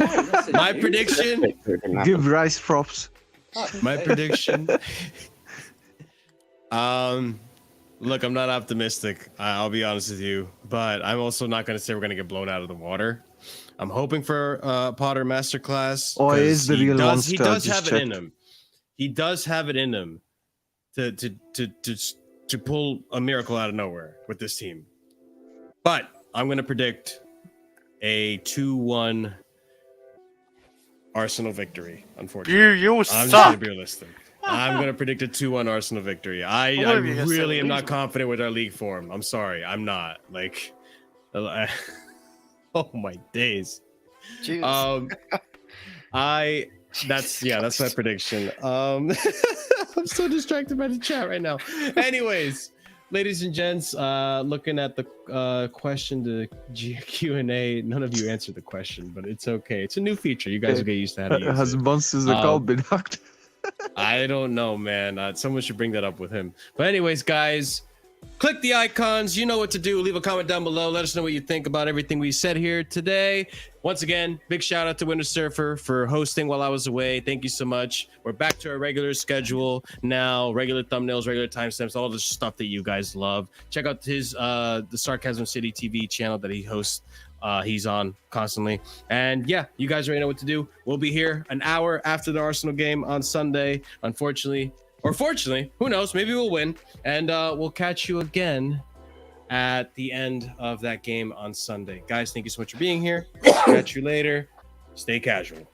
my prediction. Give Rice props. My prediction. Look, I'm not optimistic. I'll be honest with you, but I'm also not going to say we're going to get blown out of the water. I'm hoping for Potter Masterclass. Oh, it is the real monster. He does have it in him. He does have it in him to pull a miracle out of nowhere with this team. But I'm going to predict a 2-1 Arsenal victory, unfortunately. You I'm suck. just going to be realistic. I'm going to predict a 2-1 Arsenal victory. I really am not confident with our league form. I'm sorry. I'm not. Like, oh my days. That's my prediction. I'm so distracted by the chat right now. Anyways, ladies and gents, looking at the question to Q&A, none of you answered the question, but it's okay. It's a new feature. You guys will get used to how to use it. Has Monsters account been hacked? I don't know, man. Someone should bring that up with him. But anyways, guys, click the icons. You know what to do. Leave a comment down below. Let us know what you think about everything we said here today. Once again, big shout out to Winter Surfer for hosting while I was away. Thank you so much. We're back to our regular schedule now. Regular thumbnails, regular timestamps, all the stuff that you guys love. Check out his the Sarcasm City TV channel that he hosts. He's on constantly. And yeah, you guys already know what to do. We'll be here an hour after the Arsenal game on Sunday. Unfortunately, or fortunately, who knows? Maybe we'll win. And we'll catch you again at the end of that game on Sunday. Guys, thank you so much for being here. Catch you later. Stay casual.